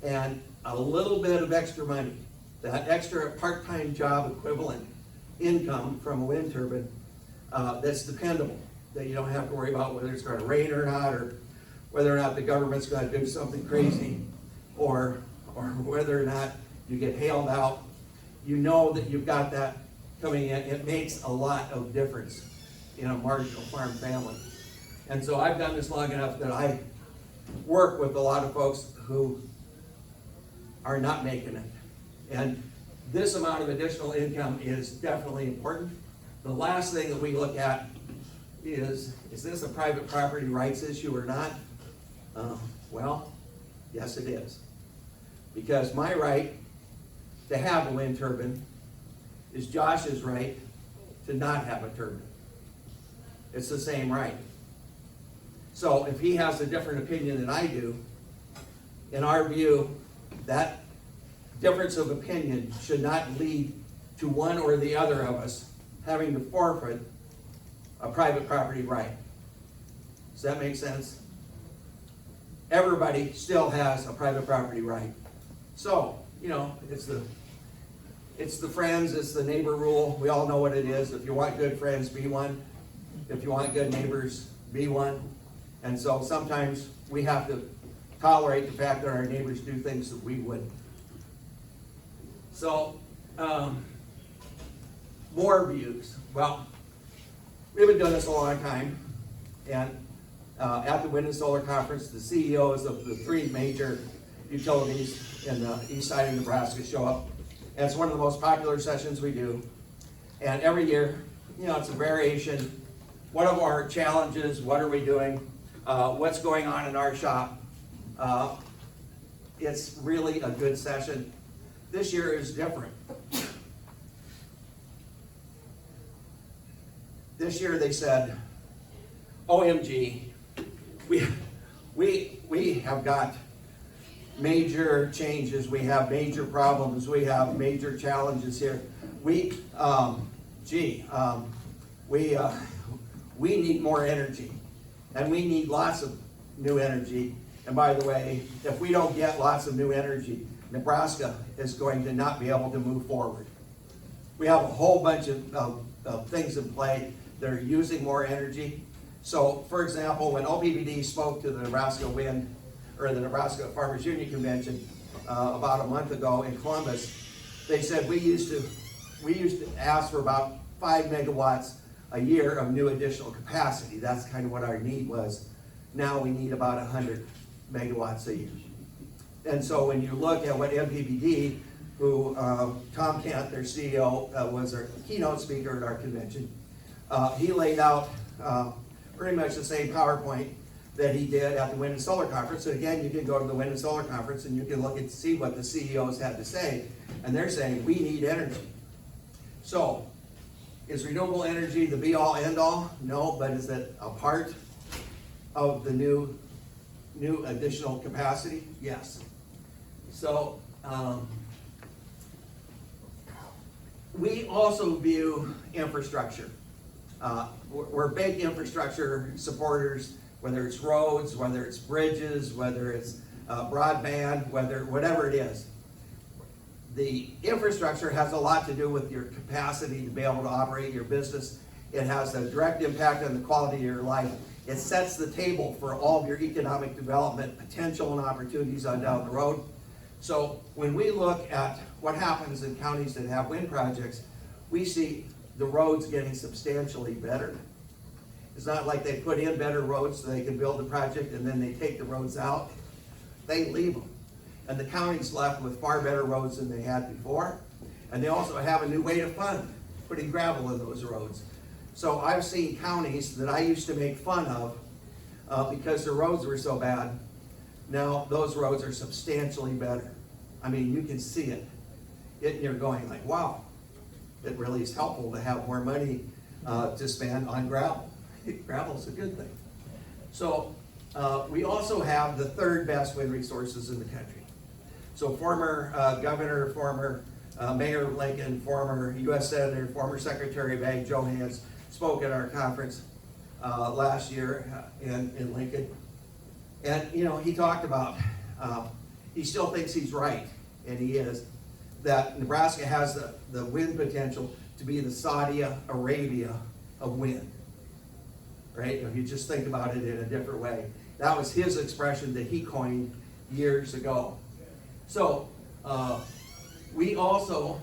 and a little bit of extra money, that extra part-time job equivalent income from a wind turbine that's dependable, that you don't have to worry about whether it's going to rain or not, or whether or not the government's going to do something crazy, or whether or not you get hailed out. You know that you've got that coming in. It makes a lot of difference in a marginal farm family. And so I've done this long enough that I work with a lot of folks who are not making it. And this amount of additional income is definitely important. The last thing that we look at is this a private property rights issue or not? Well, yes it is. Because my right to have a wind turbine is Josh's right to not have a turbine. It's the same right. So if he has a different opinion than I do, in our view, that difference of opinion should not lead to one or the other of us having to forfeit a private property right. Does that make sense? Everybody still has a private property right. So, you know, it's the friends, it's the neighbor rule. We all know what it is. If you want good friends, be one. If you want good neighbors, be one. And so sometimes we have to tolerate the fact that our neighbors do things that we wouldn't. So, more views. Well, we've been doing this a long time, and at the Wind and Solar Conference, the CEOs of the three major utilities in the east side of Nebraska show up. And it's one of the most popular sessions we do. And every year, you know, it's a variation. What are our challenges? What are we doing? What's going on in our shop? It's really a good session. This year is different. This year they said, OMG, we have got major changes, we have major problems, we have major challenges here. We need more energy, and we need lots of new energy. And by the way, if we don't get lots of new energy, Nebraska is going to not be able to move forward. We have a whole bunch of things in play that are using more energy. So, for example, when OPPD spoke to the Nebraska Wind, or the Nebraska Farmers Union Convention about a month ago in Columbus, they said we used to ask for about 5 megawatts a year of new additional capacity. That's kind of what our need was. Now we need about 100 megawatts a year. And so when you look at what MPPD, who Tom Kent, their CEO, was our keynote speaker at our convention, he laid out pretty much the same PowerPoint that he did at the Wind and Solar Conference. And again, you can go to the Wind and Solar Conference and you can look and see what the CEOs had to say. And they're saying, we need energy. So, is renewable energy the be-all, end-all? No, but is it a part of the new additional capacity? Yes. So, we also view infrastructure. We're big infrastructure supporters, whether it's roads, whether it's bridges, whether it's broadband, whatever it is. The infrastructure has a lot to do with your capacity to be able to operate your business It has a direct impact on the quality of your life. It sets the table for all of your economic development potential and opportunities on down the road. So when we look at what happens in counties that have wind projects, we see the roads getting substantially better. It's not like they put in better roads so they can build the project and then they take the roads out. They leave them. And the county's left with far better roads than they had before. And they also have a new way to fund putting gravel in those roads. So I've seen counties that I used to make fun of because their roads were so bad. Now those roads are substantially better. I mean, you can see it. You're going like, wow, it really is helpful to have more money to spend on gravel. Gravel's a good thing. So we also have the third best wind resources in the country. So former governor, former Mayor of Lincoln, former U.S. Senator, former Secretary of Ag, Joe Hans, spoke at our conference last year in Lincoln. And, you know, he talked about, he still thinks he's right, and he is, that Nebraska has the wind potential to be the Saudi Arabia of wind. Right? If you just think about it in a different way. That was his expression that he coined years ago. So, we also,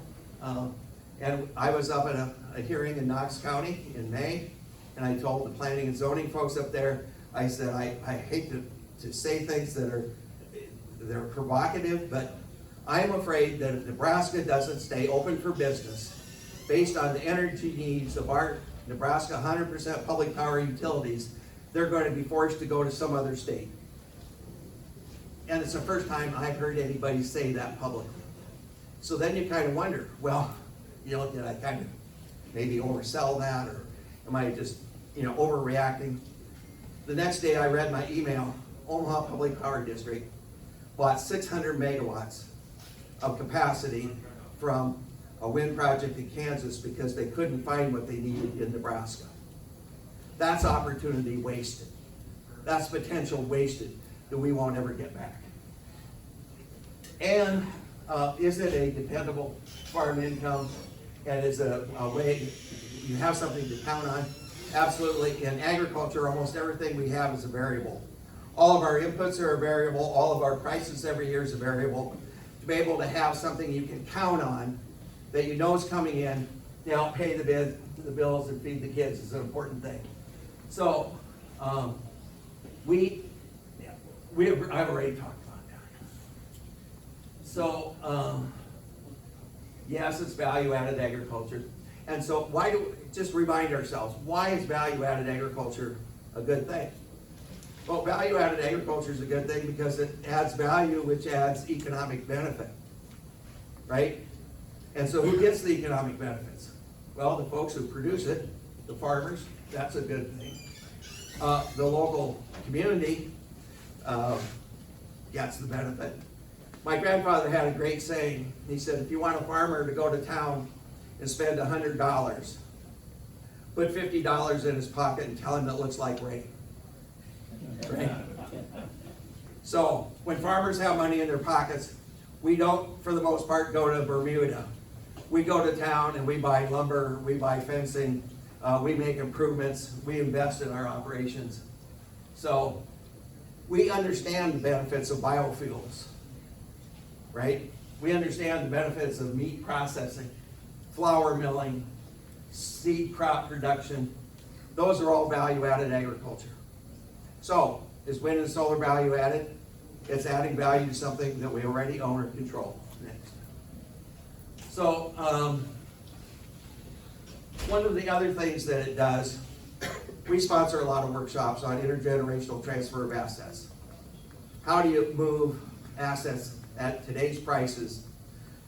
and I was up at a hearing in Knox County in May, and I told the planning and zoning folks up there, I said, I hate to say things that they're provocative, but I'm afraid that if Nebraska doesn't stay open for business, based on the energy needs of our Nebraska 100% public power utilities, they're going to be forced to go to some other state. And it's the first time I've heard anybody say that publicly. So then you kind of wonder, well, you know, did I kind of maybe oversell that, or am I just, you know, overreacting? The next day I read my email, Omaha Public Power District bought 600 megawatts of capacity from a wind project in Kansas because they couldn't find what they needed in Nebraska. That's opportunity wasted. That's potential wasted that we won't ever get back. And is it a dependable farm income? And is it a way you have something to count on? Absolutely. In agriculture, almost everything we have is a variable. All of our inputs are a variable. All of our prices every year is a variable. To be able to have something you can count on that you know is coming in to help pay the bills and feed the kids is an important thing. So I've already talked about that. So yes, it's value-added agriculture. And so just remind ourselves, why is value-added agriculture a good thing? Well, value-added agriculture is a good thing because it adds value, which adds economic benefit, right? And so who gets the economic benefits? Well, the folks who produce it, the farmers, that's a good thing. The local community gets the benefit. My grandfather had a great saying. He said, if you want a farmer to go to town and spend $100, put $50 in his pocket and tell him it looks like rain. Right? So when farmers have money in their pockets, we don't, for the most part, go to Bermuda. We go to town and we buy lumber, we buy fencing, we make improvements, we invest in our operations. So we understand the benefits of biofuels, right? We understand the benefits of meat processing, flour milling, seed crop production. Those are all value-added agriculture. So, is wind and solar value added? It's adding value to something that we already own or control. Next. So, one of the other things that it does, we sponsor a lot of workshops on intergenerational transfer of assets. How do you move assets at today's prices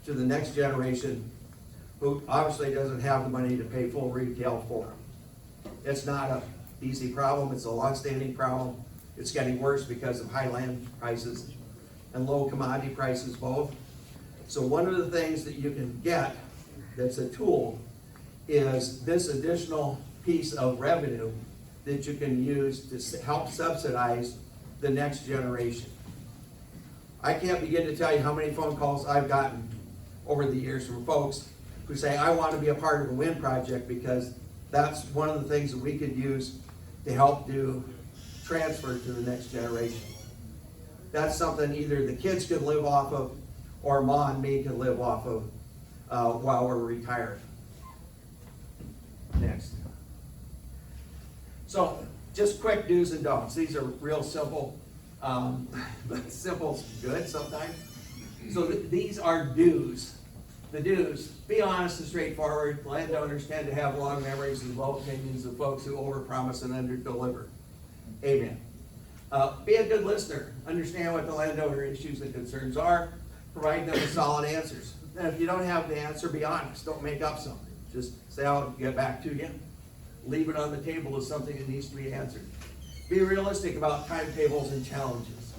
to the next generation who obviously doesn't have the money to pay full retail for them? It's not an easy problem. It's a long-standing problem. It's getting worse because of high land prices and low commodity prices both. So one of the things that you can get that's a tool is this additional piece of revenue that you can use to help subsidize the next generation. I can't begin to tell you how many phone calls I've gotten over the years from folks who say, I want to be a part of a wind project because That's one of the things that we could use to help do transfer to the next generation. That's something either the kids could live off of, or Ma and me could live off of while we're retired. Next. So, just quick do's and don'ts. These are real simple, but simple's good sometimes. So these are do's. The do's: be honest and straightforward. Landowners tend to have long memories and low opinions of folks who overpromise and underdeliver. Amen. Be a good listener. Understand what the landowner issues and concerns are. Provide them with solid answers. And if you don't have the answer, be honest. Don't make up something. Just say, I'll get back to you. Leave it on the table as something that needs to be answered. Be realistic about timetables and challenges.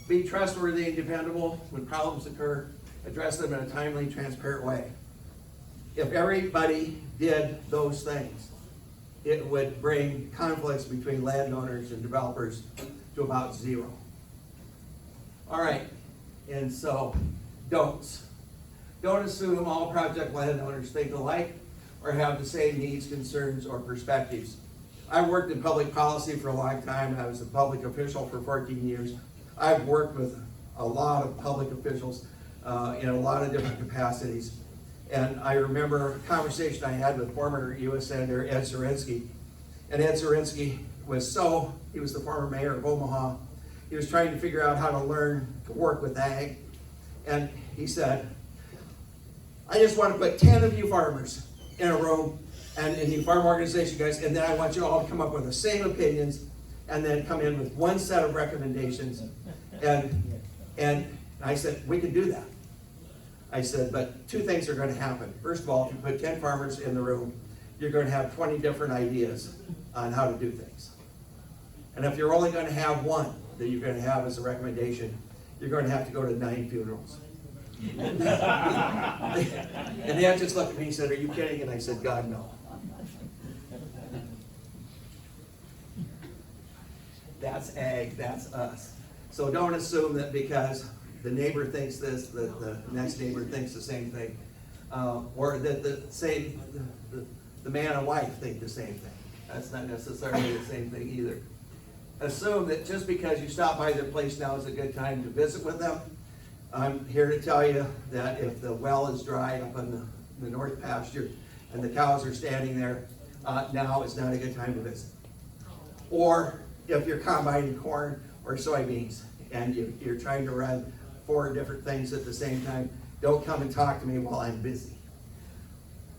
Be trustworthy and dependable. When problems occur, address them in a timely, transparent way. If everybody did those things, it would bring conflicts between landowners and developers to about zero. All right, and so don'ts. Don't assume all project landowners think alike or have the same needs, concerns, or perspectives. I worked in public policy for a long time. I was a public official for 14 years. I've worked with a lot of public officials in a lot of different capacities. And I remember a conversation I had with former U.S. Senator Ed Zirinsky. And Ed Zirinsky he was the former mayor of Omaha. He was trying to figure out how to learn to work with ag. And he said, I just want to put 10 of you farmers in a room, and in you farm organization guys, and then I want you all to come up with the same opinions, and then come in with one set of recommendations. And I said, we can do that. I said, but two things are going to happen. First of all, if you put 10 farmers in the room, you're going to have 20 different ideas on how to do things. And if you're only going to have one that you're going to have as a recommendation, you're going to have to go to 9 funerals. And Ed just looked at me and said, are you kidding? And I said, God, no. That's ag, that's us. So don't assume that because the neighbor thinks this, that the next neighbor thinks the same thing, or that the man and wife think the same thing. That's not necessarily the same thing either. Assume that just because you stop by their place now is a good time to visit with them. I'm here to tell you that if the well is dry up in the north pasture and the cows are standing there, now is not a good time to visit. Or if you're combining corn or soybeans and you're trying to run 4 different things at the same time, don't come and talk to me while I'm busy.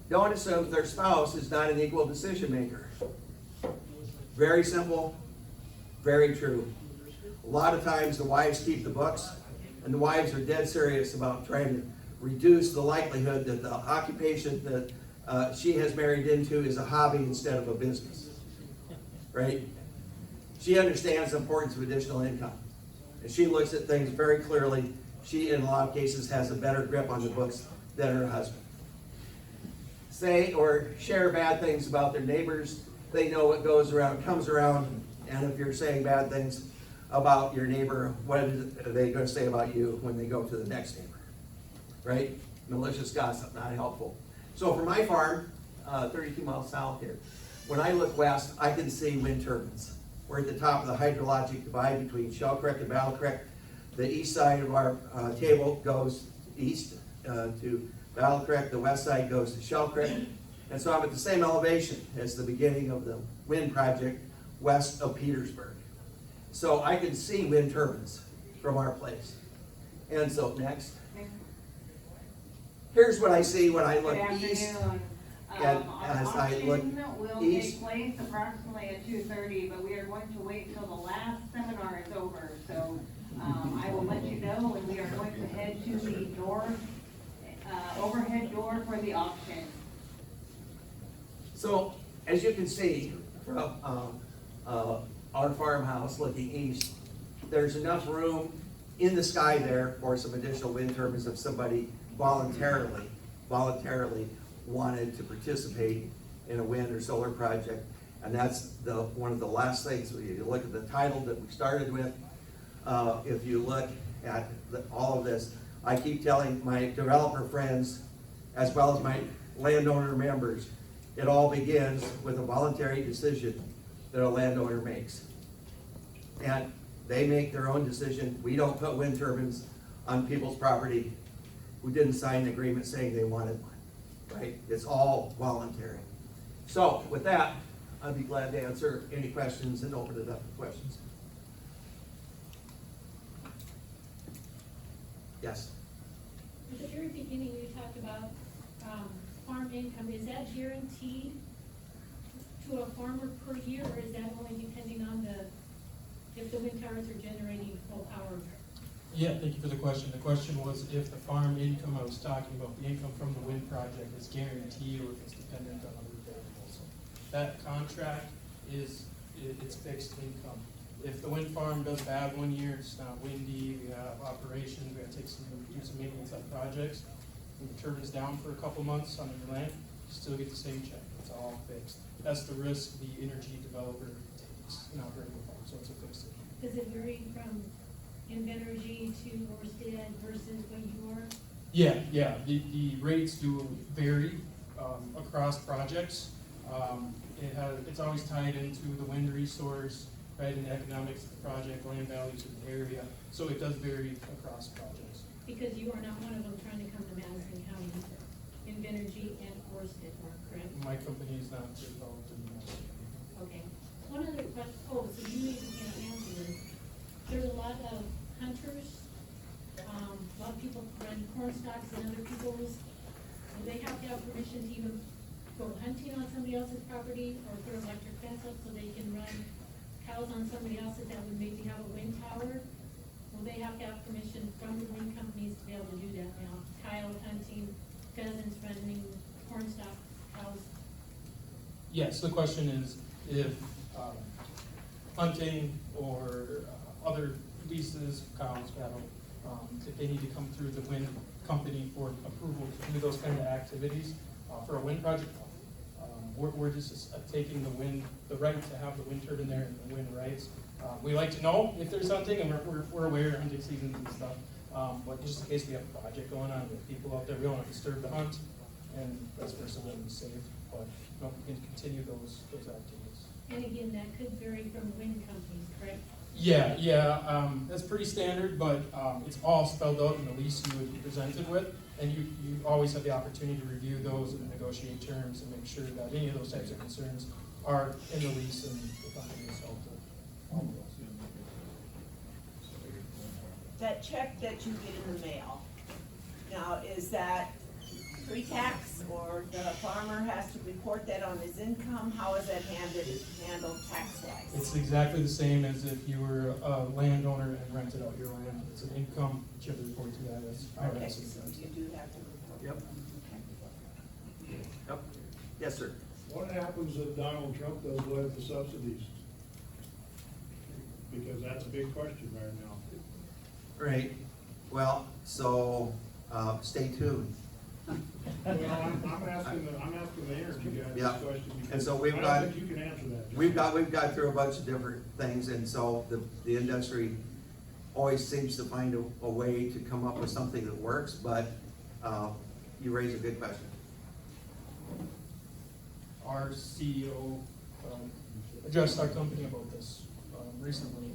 Don't assume their spouse is not an equal decision maker. Very simple, very true. A lot of times the wives keep the books, and the wives are dead serious about trying to reduce the likelihood that the occupation that she has married into is a hobby instead of a business, right? She understands the importance of additional income, and she looks at things very clearly. She, in a lot of cases, has a better grip on the books than her husband. Say or share bad things about their neighbors. They know what goes around comes around, and if you're saying bad things about your neighbor, what are they going to say about you when they go to the next neighbor, right? Malicious gossip, not helpful. So for my farm, 32 miles south here, when I look west, I can see wind turbines. We're at the top of the hydrologic divide between Shell Creek and Battle Creek. The east side of our table goes east to Battle Creek. The west side goes to Shell Creek. And so I'm at the same elevation as the beginning of the wind project west of Petersburg. So I can see wind turbines from our place. And so next. Here's what I see when I look east. And as I look
will
east.
take place approximately at 2:30, but we are going to wait till the last seminar is over. So I will let you know when we are going to head to the door, overhead door for the auction.
So as you can see from our farmhouse looking east, there's enough room in the sky there for some additional wind turbines if somebody voluntarily wanted to participate in a wind or solar project. And that's one of the last things. If you look at the title that we started with, if you look at all of this, I keep telling my developer friends, as well as my landowner members, it all begins with a voluntary decision that a landowner makes. And they make their own decision. We don't put wind turbines on people's property who didn't sign an agreement saying they wanted one, right? It's all voluntary. So with that, I'd be glad to answer any questions and open it up for questions. Yes?
At the very beginning, you talked about farm income. Is that guaranteed to a farmer per year, or is that only depending on if the wind towers are generating full power?
Yeah, thank you for the question. The question was if the farm income I was talking about, the income from the wind project is guaranteed or if it's dependent on other variables. That contract it's fixed income. If the wind farm does bad one year, it's not windy, we have operations, we have to do some maintenance on projects, and the turbine's down for a couple months on your land, you still get the same check. It's all fixed. That's the risk the energy developer takes in operating the farm, so it's a fixed income.
Does it vary from Invenergy to Orsted versus what you are?
Yeah, the rates do vary across projects. It's always tied into the wind resource, right, and the economics of the project, land values of the area, so it does vary across projects.
Because you are not one of them trying to come to Madison County, Invenergy and Orsted, correct?
My company is not involved in that.
Okay. One other question, so you maybe can't answer this. There's a lot of hunters, a lot of people run corn stalks in other people's. Do they have to have permission to even go hunting on somebody else's property or put an electric fence up so they can run cows on somebody else's that would maybe have a wind tower? Will they have to have permission from the wind companies to be able to do that now? Coyote hunting, pheasants running, corn stalk cows?
Yes, the question is if hunting or other leases, cows, cattle, if they need to come through the wind company for approval to do those kind of activities for a wind project. We're just taking the right to have the wind turbine there and the wind rights. We like to know if there's hunting, and we're aware of hunting seasons and stuff. But just in case we have a project going on with people out there, we don't want to disturb the hunt, and that's where someone is safe. But we can continue those activities.
And again, that could vary from wind companies, correct?
Yeah, that's pretty standard, but it's all spelled out in the lease you would be presented with, and you always have the opportunity to review those and negotiate terms and make sure that any of those types of concerns are in the lease and the company is held to.
That check that you get in the mail, now, is that pre-tax, or the farmer has to report that on his income? How is that handled tax-wise?
It's exactly the same as if you were a landowner and rented out your land. It's an income that you have to report to that as
Okay,
IRS.
so you do have to report.
Yep. Yep. Yes, sir.
What happens if Donald Trump does away with the subsidies? Because that's a big question right now.
Right, well, so, stay tuned.
Well, I'm asking the energy guy
Yeah.
this question.
And
because
so we've
I
got-
don't think you can answer that.
We've got through a bunch of different things, and so the industry always seems to find a way to come up with something that works, but, you raise a good question.
Our CEO addressed our company about this recently,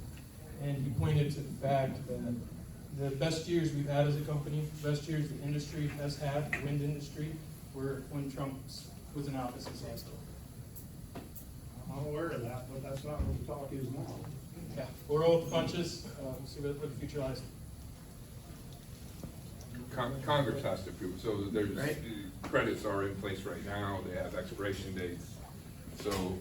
and he pointed to the fact that the best years we've had as a company, the best years the industry has had, the wind industry, were when Trump was in office as last year.
I'm aware of that, but that's not what the talk is now.
Yeah, we'll roll with the punches, we'll see what the future lies.
Congress has to approve, so there's,
Right.
credits are in place right now, they have expiration dates. So,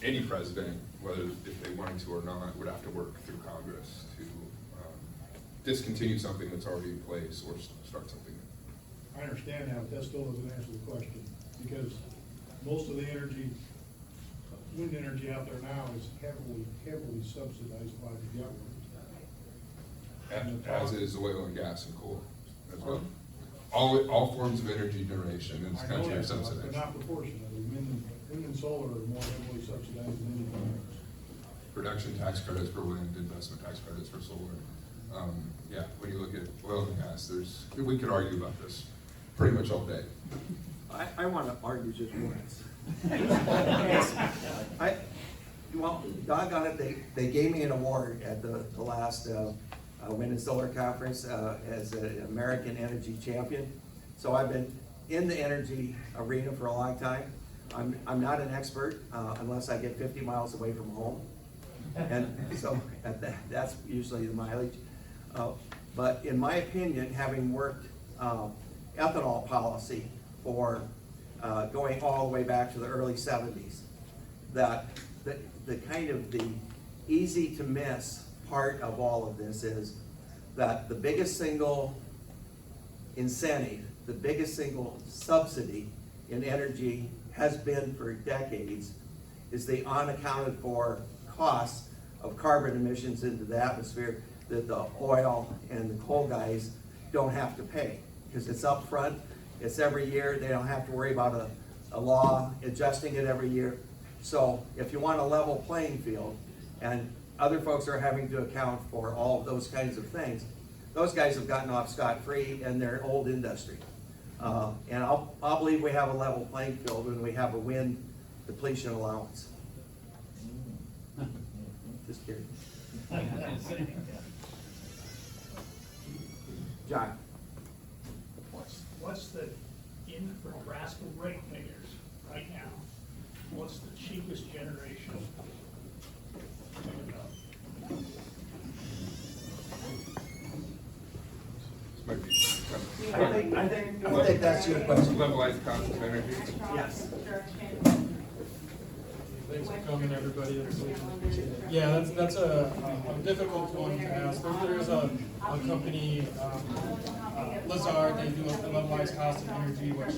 any president, whether if they wanted to or not, would have to work through Congress to, discontinue something that's already in place or start something new.
I understand that, but that still doesn't answer the question, because most of the energy, wind energy out there now is heavily subsidized by the government.
As is oil and gas and coal as well. All forms of energy generation in this
I know
country are
that, but
subsidized.
not proportionately. Wind and solar are more heavily subsidized than anything else.
Production tax credits for wind, investment tax credits for solar. Yeah, when you look at oil and gas, we could argue about this pretty much all day.
I want to argue just once. Well, doggone it, they gave me an award at the last Wind and Solar Conference as an American Energy Champion. So I've been in the energy arena for a long time. I'm not an expert unless I get 50 miles away from home. And so that's usually the mileage. But in my opinion, having worked ethanol policy for going all the way back to the early 70s, that the kind of the easy to miss part of all of this is that the biggest single incentive, the biggest single subsidy in energy has been for decades is the unaccounted for costs of carbon emissions into the atmosphere that the oil and the coal guys don't have to pay, because it's upfront, it's every year, they don't have to worry about a law adjusting it every year. So if you want a level playing field, and other folks are having to account for all of those kinds of things, those guys have gotten off scot-free in their old industry. And I'll believe we have a level playing field when we have a wind depletion allowance. Just kidding. John?
What's the, for Nebraska ratepayers right now, what's the cheapest generation coming up?
This might be
I
think that's your question.
levelized cost of energy.
Yes.
Thanks for coming, everybody. Yeah, that's a difficult one to ask. There is a company, Lazard, they do a levelized cost of energy, which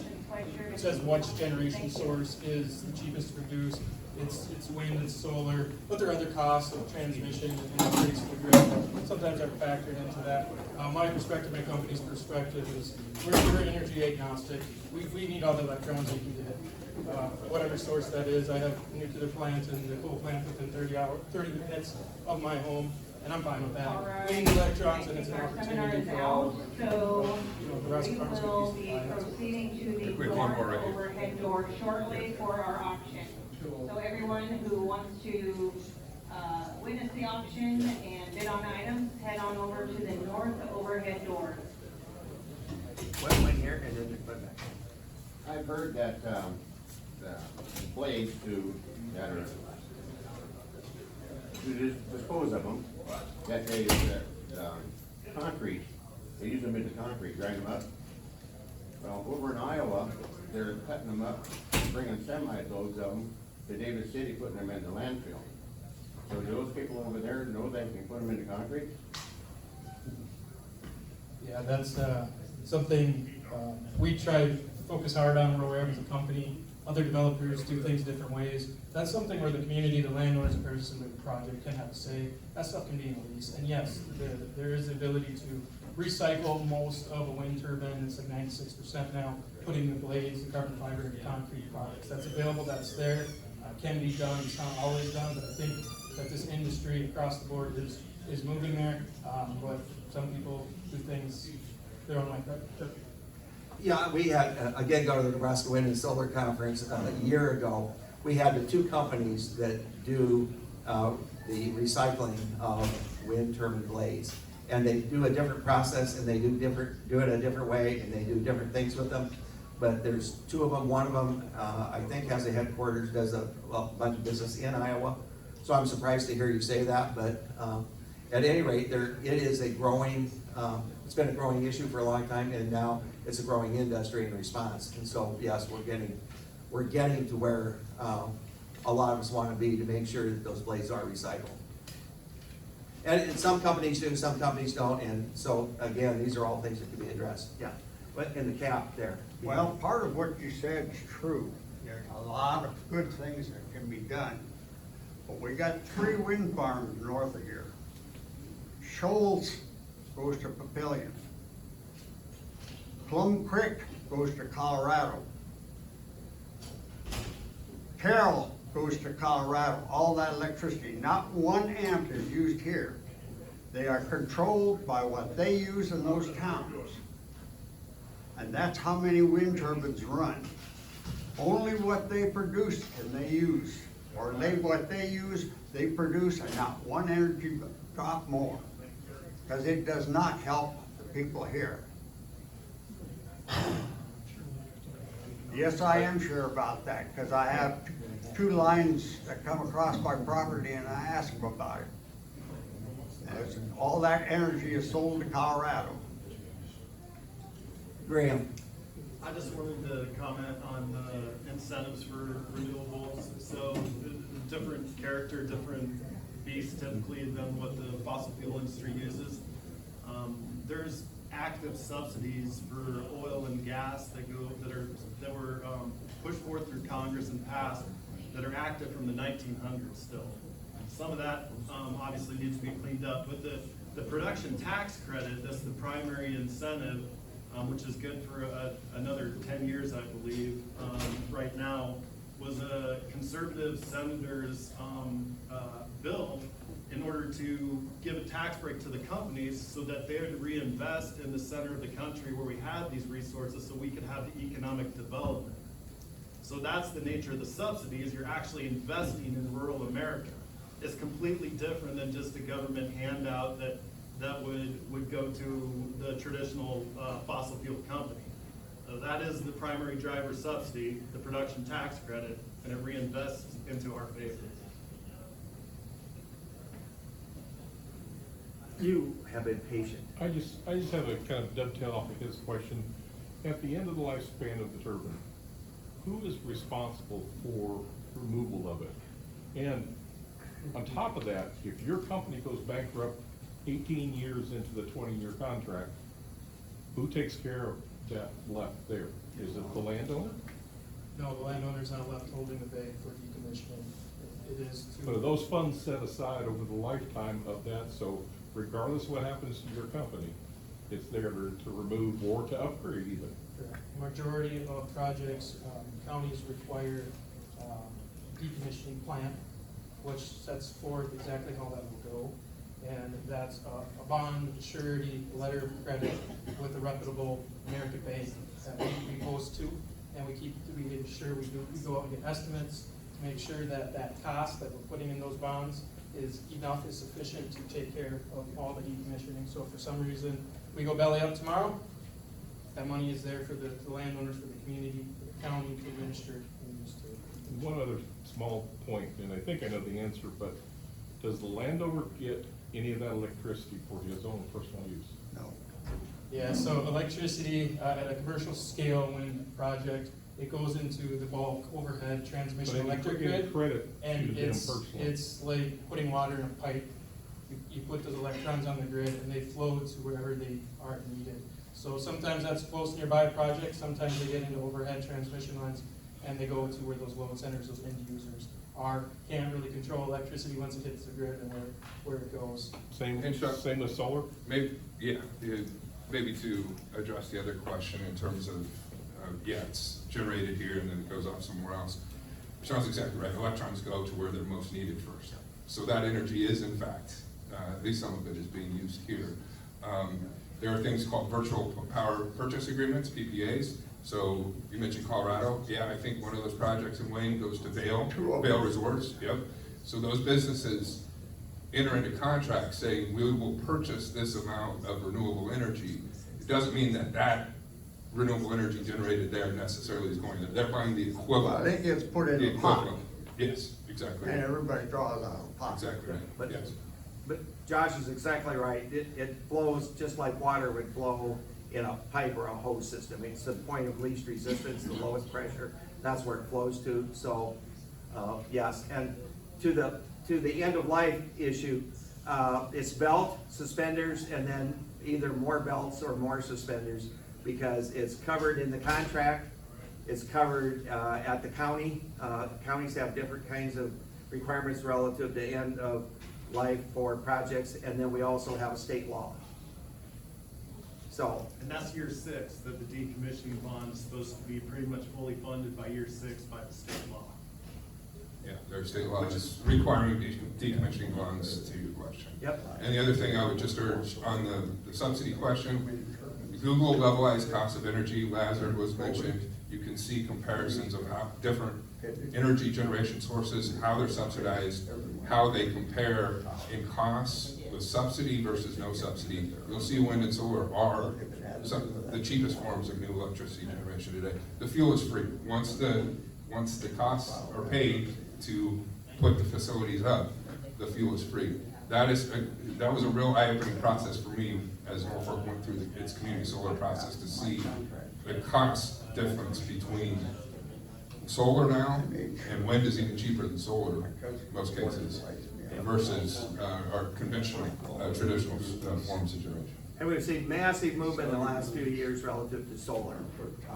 says which generation source is the cheapest to produce. It's wind, it's solar, but there are other costs of transmission and interface to the grid. Sometimes are factored into that. My perspective, my company's perspective is we're energy agnostic. We need all the electrons we can get. Whatever source that is. I have nuclear plant and the coal plant within 30 minutes of my home, and I'm fine with that.
All right.
We need electrons, and it's an
Our
opportunity
seminars
for all.
out, so
The rest
we
of us
will
could
be
be
proceeding to the
We have one more
door
right here.
overhead door shortly for our auction. So everyone who wants to witness the auction and bid on items, head on over to the north overhead door.
One here and then put back.
I've heard that the blades that are to dispose of them, that they concrete, they use them into concrete, grind them up. Well, over in Iowa, they're cutting them up, bringing semi-loads of them to David City, putting them in the landfill. So do those people over there know they can put them into concrete?
Yeah, that's something we try to focus hard on where we are as a company. Other developers do things different ways. That's something where the community, the landowners, the person with the project can have a say. That stuff can be in the lease. And yes, there is the ability to recycle most of a wind turbine. It's like 96% now, putting the blades, the carbon fiber, and concrete products. That's available, that's there, can be done, it's not always done, but I think that this industry across the board is moving there. But some people do things their own way.
Yeah, we had, again, go to the Nebraska Wind and Solar Conference a year ago. We had the two companies that do the recycling of wind turbine blades. And they do a different process, and they do it a different way, and they do different things with them. But there's two of them. One of them, I think, has a headquarters, does a bunch of business in Iowa. So I'm surprised to hear you say that, but at any rate, it is a growing, it's been a growing issue for a long time, and now it's a growing industry in response. And so, yes, we're getting to where a lot of us want to be to make sure that those blades are recycled. And some companies do, some companies don't, and so, again, these are all things that can be addressed.
Yeah, but in the cap there.
Well, part of what you said is true. There's a lot of good things that can be done. But we got 3 wind farms north of here. Shoals goes to Papillion. Plum Creek goes to Colorado. Carroll goes to Colorado. All that electricity, not 1 amp is used here. They are controlled by what they use in those towns. and that's how many wind turbines run. Only what they produce can they use, or what they use, they produce, and not one energy drop more. Because it does not help the people here. Yes, I am sure about that, because I have two lines that come across my property and I ask them about it. And all that energy is sold to Colorado.
Graham?
I just wanted to comment on the incentives for renewables. So different character, different beast typically than what the fossil fuel industry uses. There's active subsidies for oil and gas that were pushed forth through Congress and passed that are active from the 1900s still. Some of that obviously needs to be cleaned up. With the production tax credit, that's the primary incentive, which is good for another 10 years, I believe, right now, was a conservative senator's bill in order to give a tax break to the companies so that they would reinvest in the center of the country where we had these resources so we could have the economic development. So that's the nature of the subsidy, is you're actually investing in rural America. It's completely different than just a government handout that would go to the traditional fossil fuel company. That is the primary driver subsidy, the production tax credit, and it reinvests into our favor.
You have been patient.
I just have a kind of dovetail off of his question. At the end of the lifespan of the turbine, who is responsible for removal of it? And on top of that, if your company goes bankrupt 18 years into the 20-year contract, who takes care of that left there? Is it the landowner?
No, the landowner's not left holding the bag for decommissioning. It is to.
But are those funds set aside over the lifetime of that, so regardless of what happens to your company, it's there to remove or to upgrade even?
Correct. Majority of projects, counties require decommissioning plan, which sets forth exactly how that will go. And that's a bond, surety, letter of credit with a reputable American bank that we post to. And we ensure we go out and get estimates to make sure that that cost that we're putting in those bonds is sufficient to take care of all the decommissioning. So if for some reason we go belly up tomorrow, that money is there for the landowners, for the community, for the county to administer and use to.
One other small point, and I think I know the answer, but does the landowner get any of that electricity for his own personal use?
No.
Yeah, so electricity at a commercial scale wind project, it goes into the bulk overhead transmission
But
electric
you get
grid.
credit to
And
them personally.
it's like putting water in a pipe. You put those electrons on the grid and they flow to wherever they are needed. So sometimes that's close nearby projects, sometimes they get into overhead transmission lines and they go to where those load centers, those end users are. Can't really control electricity once it hits the grid and where it goes.
Same
And Chuck-
with solar?
Maybe to address the other question in terms of, it's generated here and then it goes off somewhere else. Sean's exactly right. Electrons go to where they're most needed first. So that energy is in fact, at least some of it is being used here. There are things called virtual power purchase agreements, PPAs. So you mentioned Colorado. Yeah, I think one of those projects in Wayne goes to Vail Resorts. Yep. So those businesses enter into contracts saying we will purchase this amount of renewable energy. It doesn't mean that renewable energy generated there necessarily is going there. They're buying the equivalent.
Well, it gets put in
The
a pot,
equivalent. Yes, exactly.
and everybody draws out of the pot.
Exactly right.
But-
Yes.
But Josh is exactly right. It flows just like water would flow in a pipe or a hose system. It's the point of least resistance, the lowest pressure. That's where it flows to. So, yes, and to the end of life issue, it's belt, suspenders, and then either more belts or more suspenders because it's covered in the contract. It's covered at the county. Counties have different kinds of requirements relative to end of life for projects, and then we also have a state law. So,
And that's year 6, that the decommissioning bond is supposed to be pretty much fully funded by year 6 by the state law.
Yeah, there's state laws requiring decommissioning bonds to your question.
Yep.
And the other thing I would just urge on the subsidy question, Google levelized cost of energy, Lazard was mentioned. You can see comparisons of how different energy generation sources, how they're subsidized, how they compare in costs with subsidy versus no subsidy. You'll see wind and solar are the cheapest forms of new electricity generation today. The fuel is free. Once the costs are paid to put the facilities up, the fuel is free. That was a real eye-opening process for me as Norfolk went through its community solar process to see the cost difference between solar now and wind is even cheaper than solar in most cases versus our conventional, traditional forms of generation.
And we've seen massive movement in the last few years relative to solar.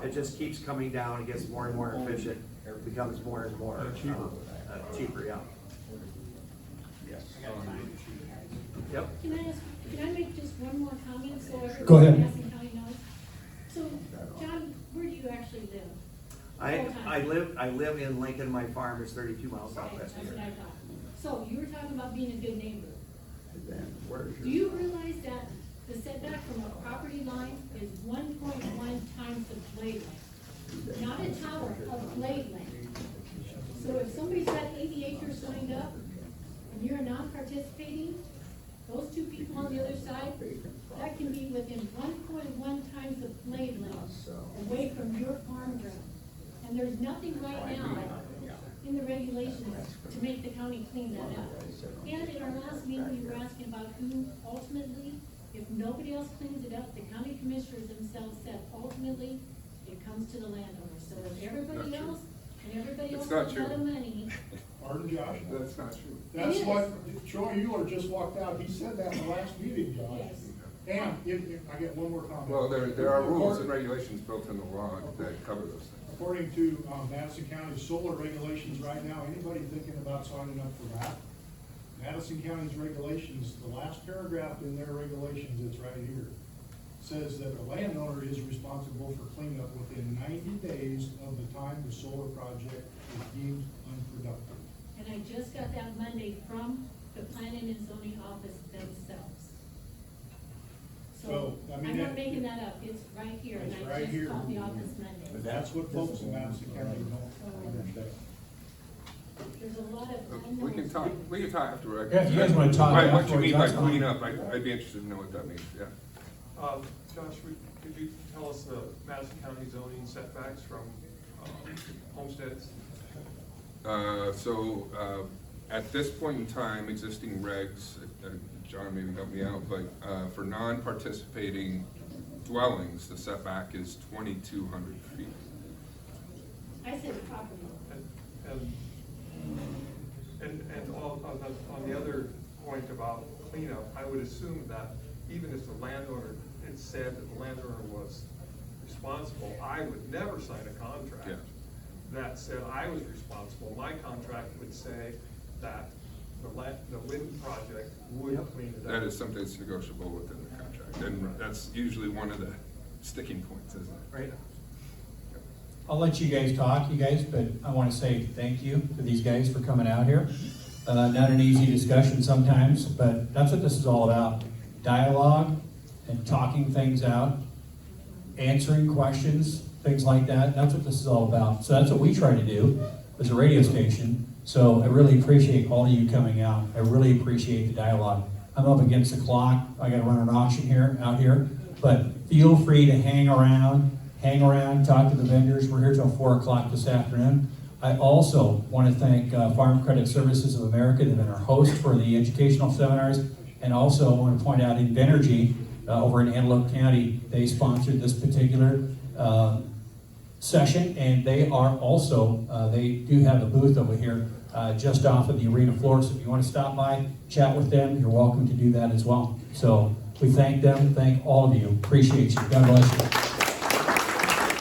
It just keeps coming down, it gets more and more efficient, it becomes more and more cheaper, yeah. Yep.
Can I make just one more comment so everyone
Go ahead.
in Madison County knows? So, John, where do you actually live?
I live in Lincoln, my farm is 32 miles
Right,
southwest
that's
here.
what I thought. So, you were talking about being a good neighbor.
Where's
Do you realize that the setback from a property line is 1.1 times the blade length? Not a tower, a blade length. So if somebody's got 80 acres lined up, and you're non-participating, those two people on the other side, that can be within 1.1 times the blade length away from your farm ground. And there's nothing right now in the regulations to make the county clean that up. And in our last meeting, we were asking about who ultimately, if nobody else cleans it up, the county commissioners themselves said ultimately, it comes to the landowner. So if everybody else, and everybody else
It's not
has a lot of
true.
money,
Pardon, Josh?
That's not true.
That's
It is.
what, Troy Euler just walked out, he said that in the last meeting, Josh.
yes.
And if I get one more comment.
Well, there are rules and regulations built in the law that cover those things.
According to Madison County solar regulations right now, anybody thinking about signing up for that? Madison County's regulations, the last paragraph in their regulations, it's right here, says that the landowner is responsible for cleanup within 90 days of the time the solar project is deemed unproductive.
And I just got that Monday from the planning and zoning office themselves. So,
So, I mean,
I'm not
that-
making that up, it's right here, and
It's
I
right
just
here.
called the office Monday.
But that's what folks in Madison County don't understand.
There's a lot of
We can talk afterward.
Yeah, if you guys wanna talk
What you
afterwards,
mean by
that's fine.
clean up, I'd be interested to know what that means, yeah.
Josh, could you tell us the Madison County zoning setbacks from homesteads?
At this point in time, existing regs, John maybe help me out, but for non-participating dwellings, the setback is 2,200 feet.
I said property.
And on the other point about cleanup, I would assume that even if the landowner, it said that the landowner was responsible, I would never sign a contract
Yeah.
that said I was responsible. My contract would say that the wind project would clean it up.
That is something that's negotiable within the contract, and that's usually one of the sticking points, isn't it?
Right.
I'll let you guys talk, but I want to say thank you to these guys for coming out here. Not an easy discussion sometimes, but that's what this is all about. Dialogue and talking things out, answering questions, things like that. That's what this is all about. So that's what we try to do as a radio station. So I really appreciate all of you coming out. I really appreciate the dialogue. I'm up against the clock. I got to run an auction out here, but feel free to hang around, talk to the vendors. We're here till 4 o'clock this afternoon. I also want to thank Farm Credit Services of America. They've been our host for the educational seminars. And also I want to point out Invenergy over in Antelope County, they sponsored this particular session, and they are also, they do have a booth over here just off of the arena floor. So if you want to stop by, chat with them, you're welcome to do that as well. So we thank them, thank all of you. Appreciate you. God bless you.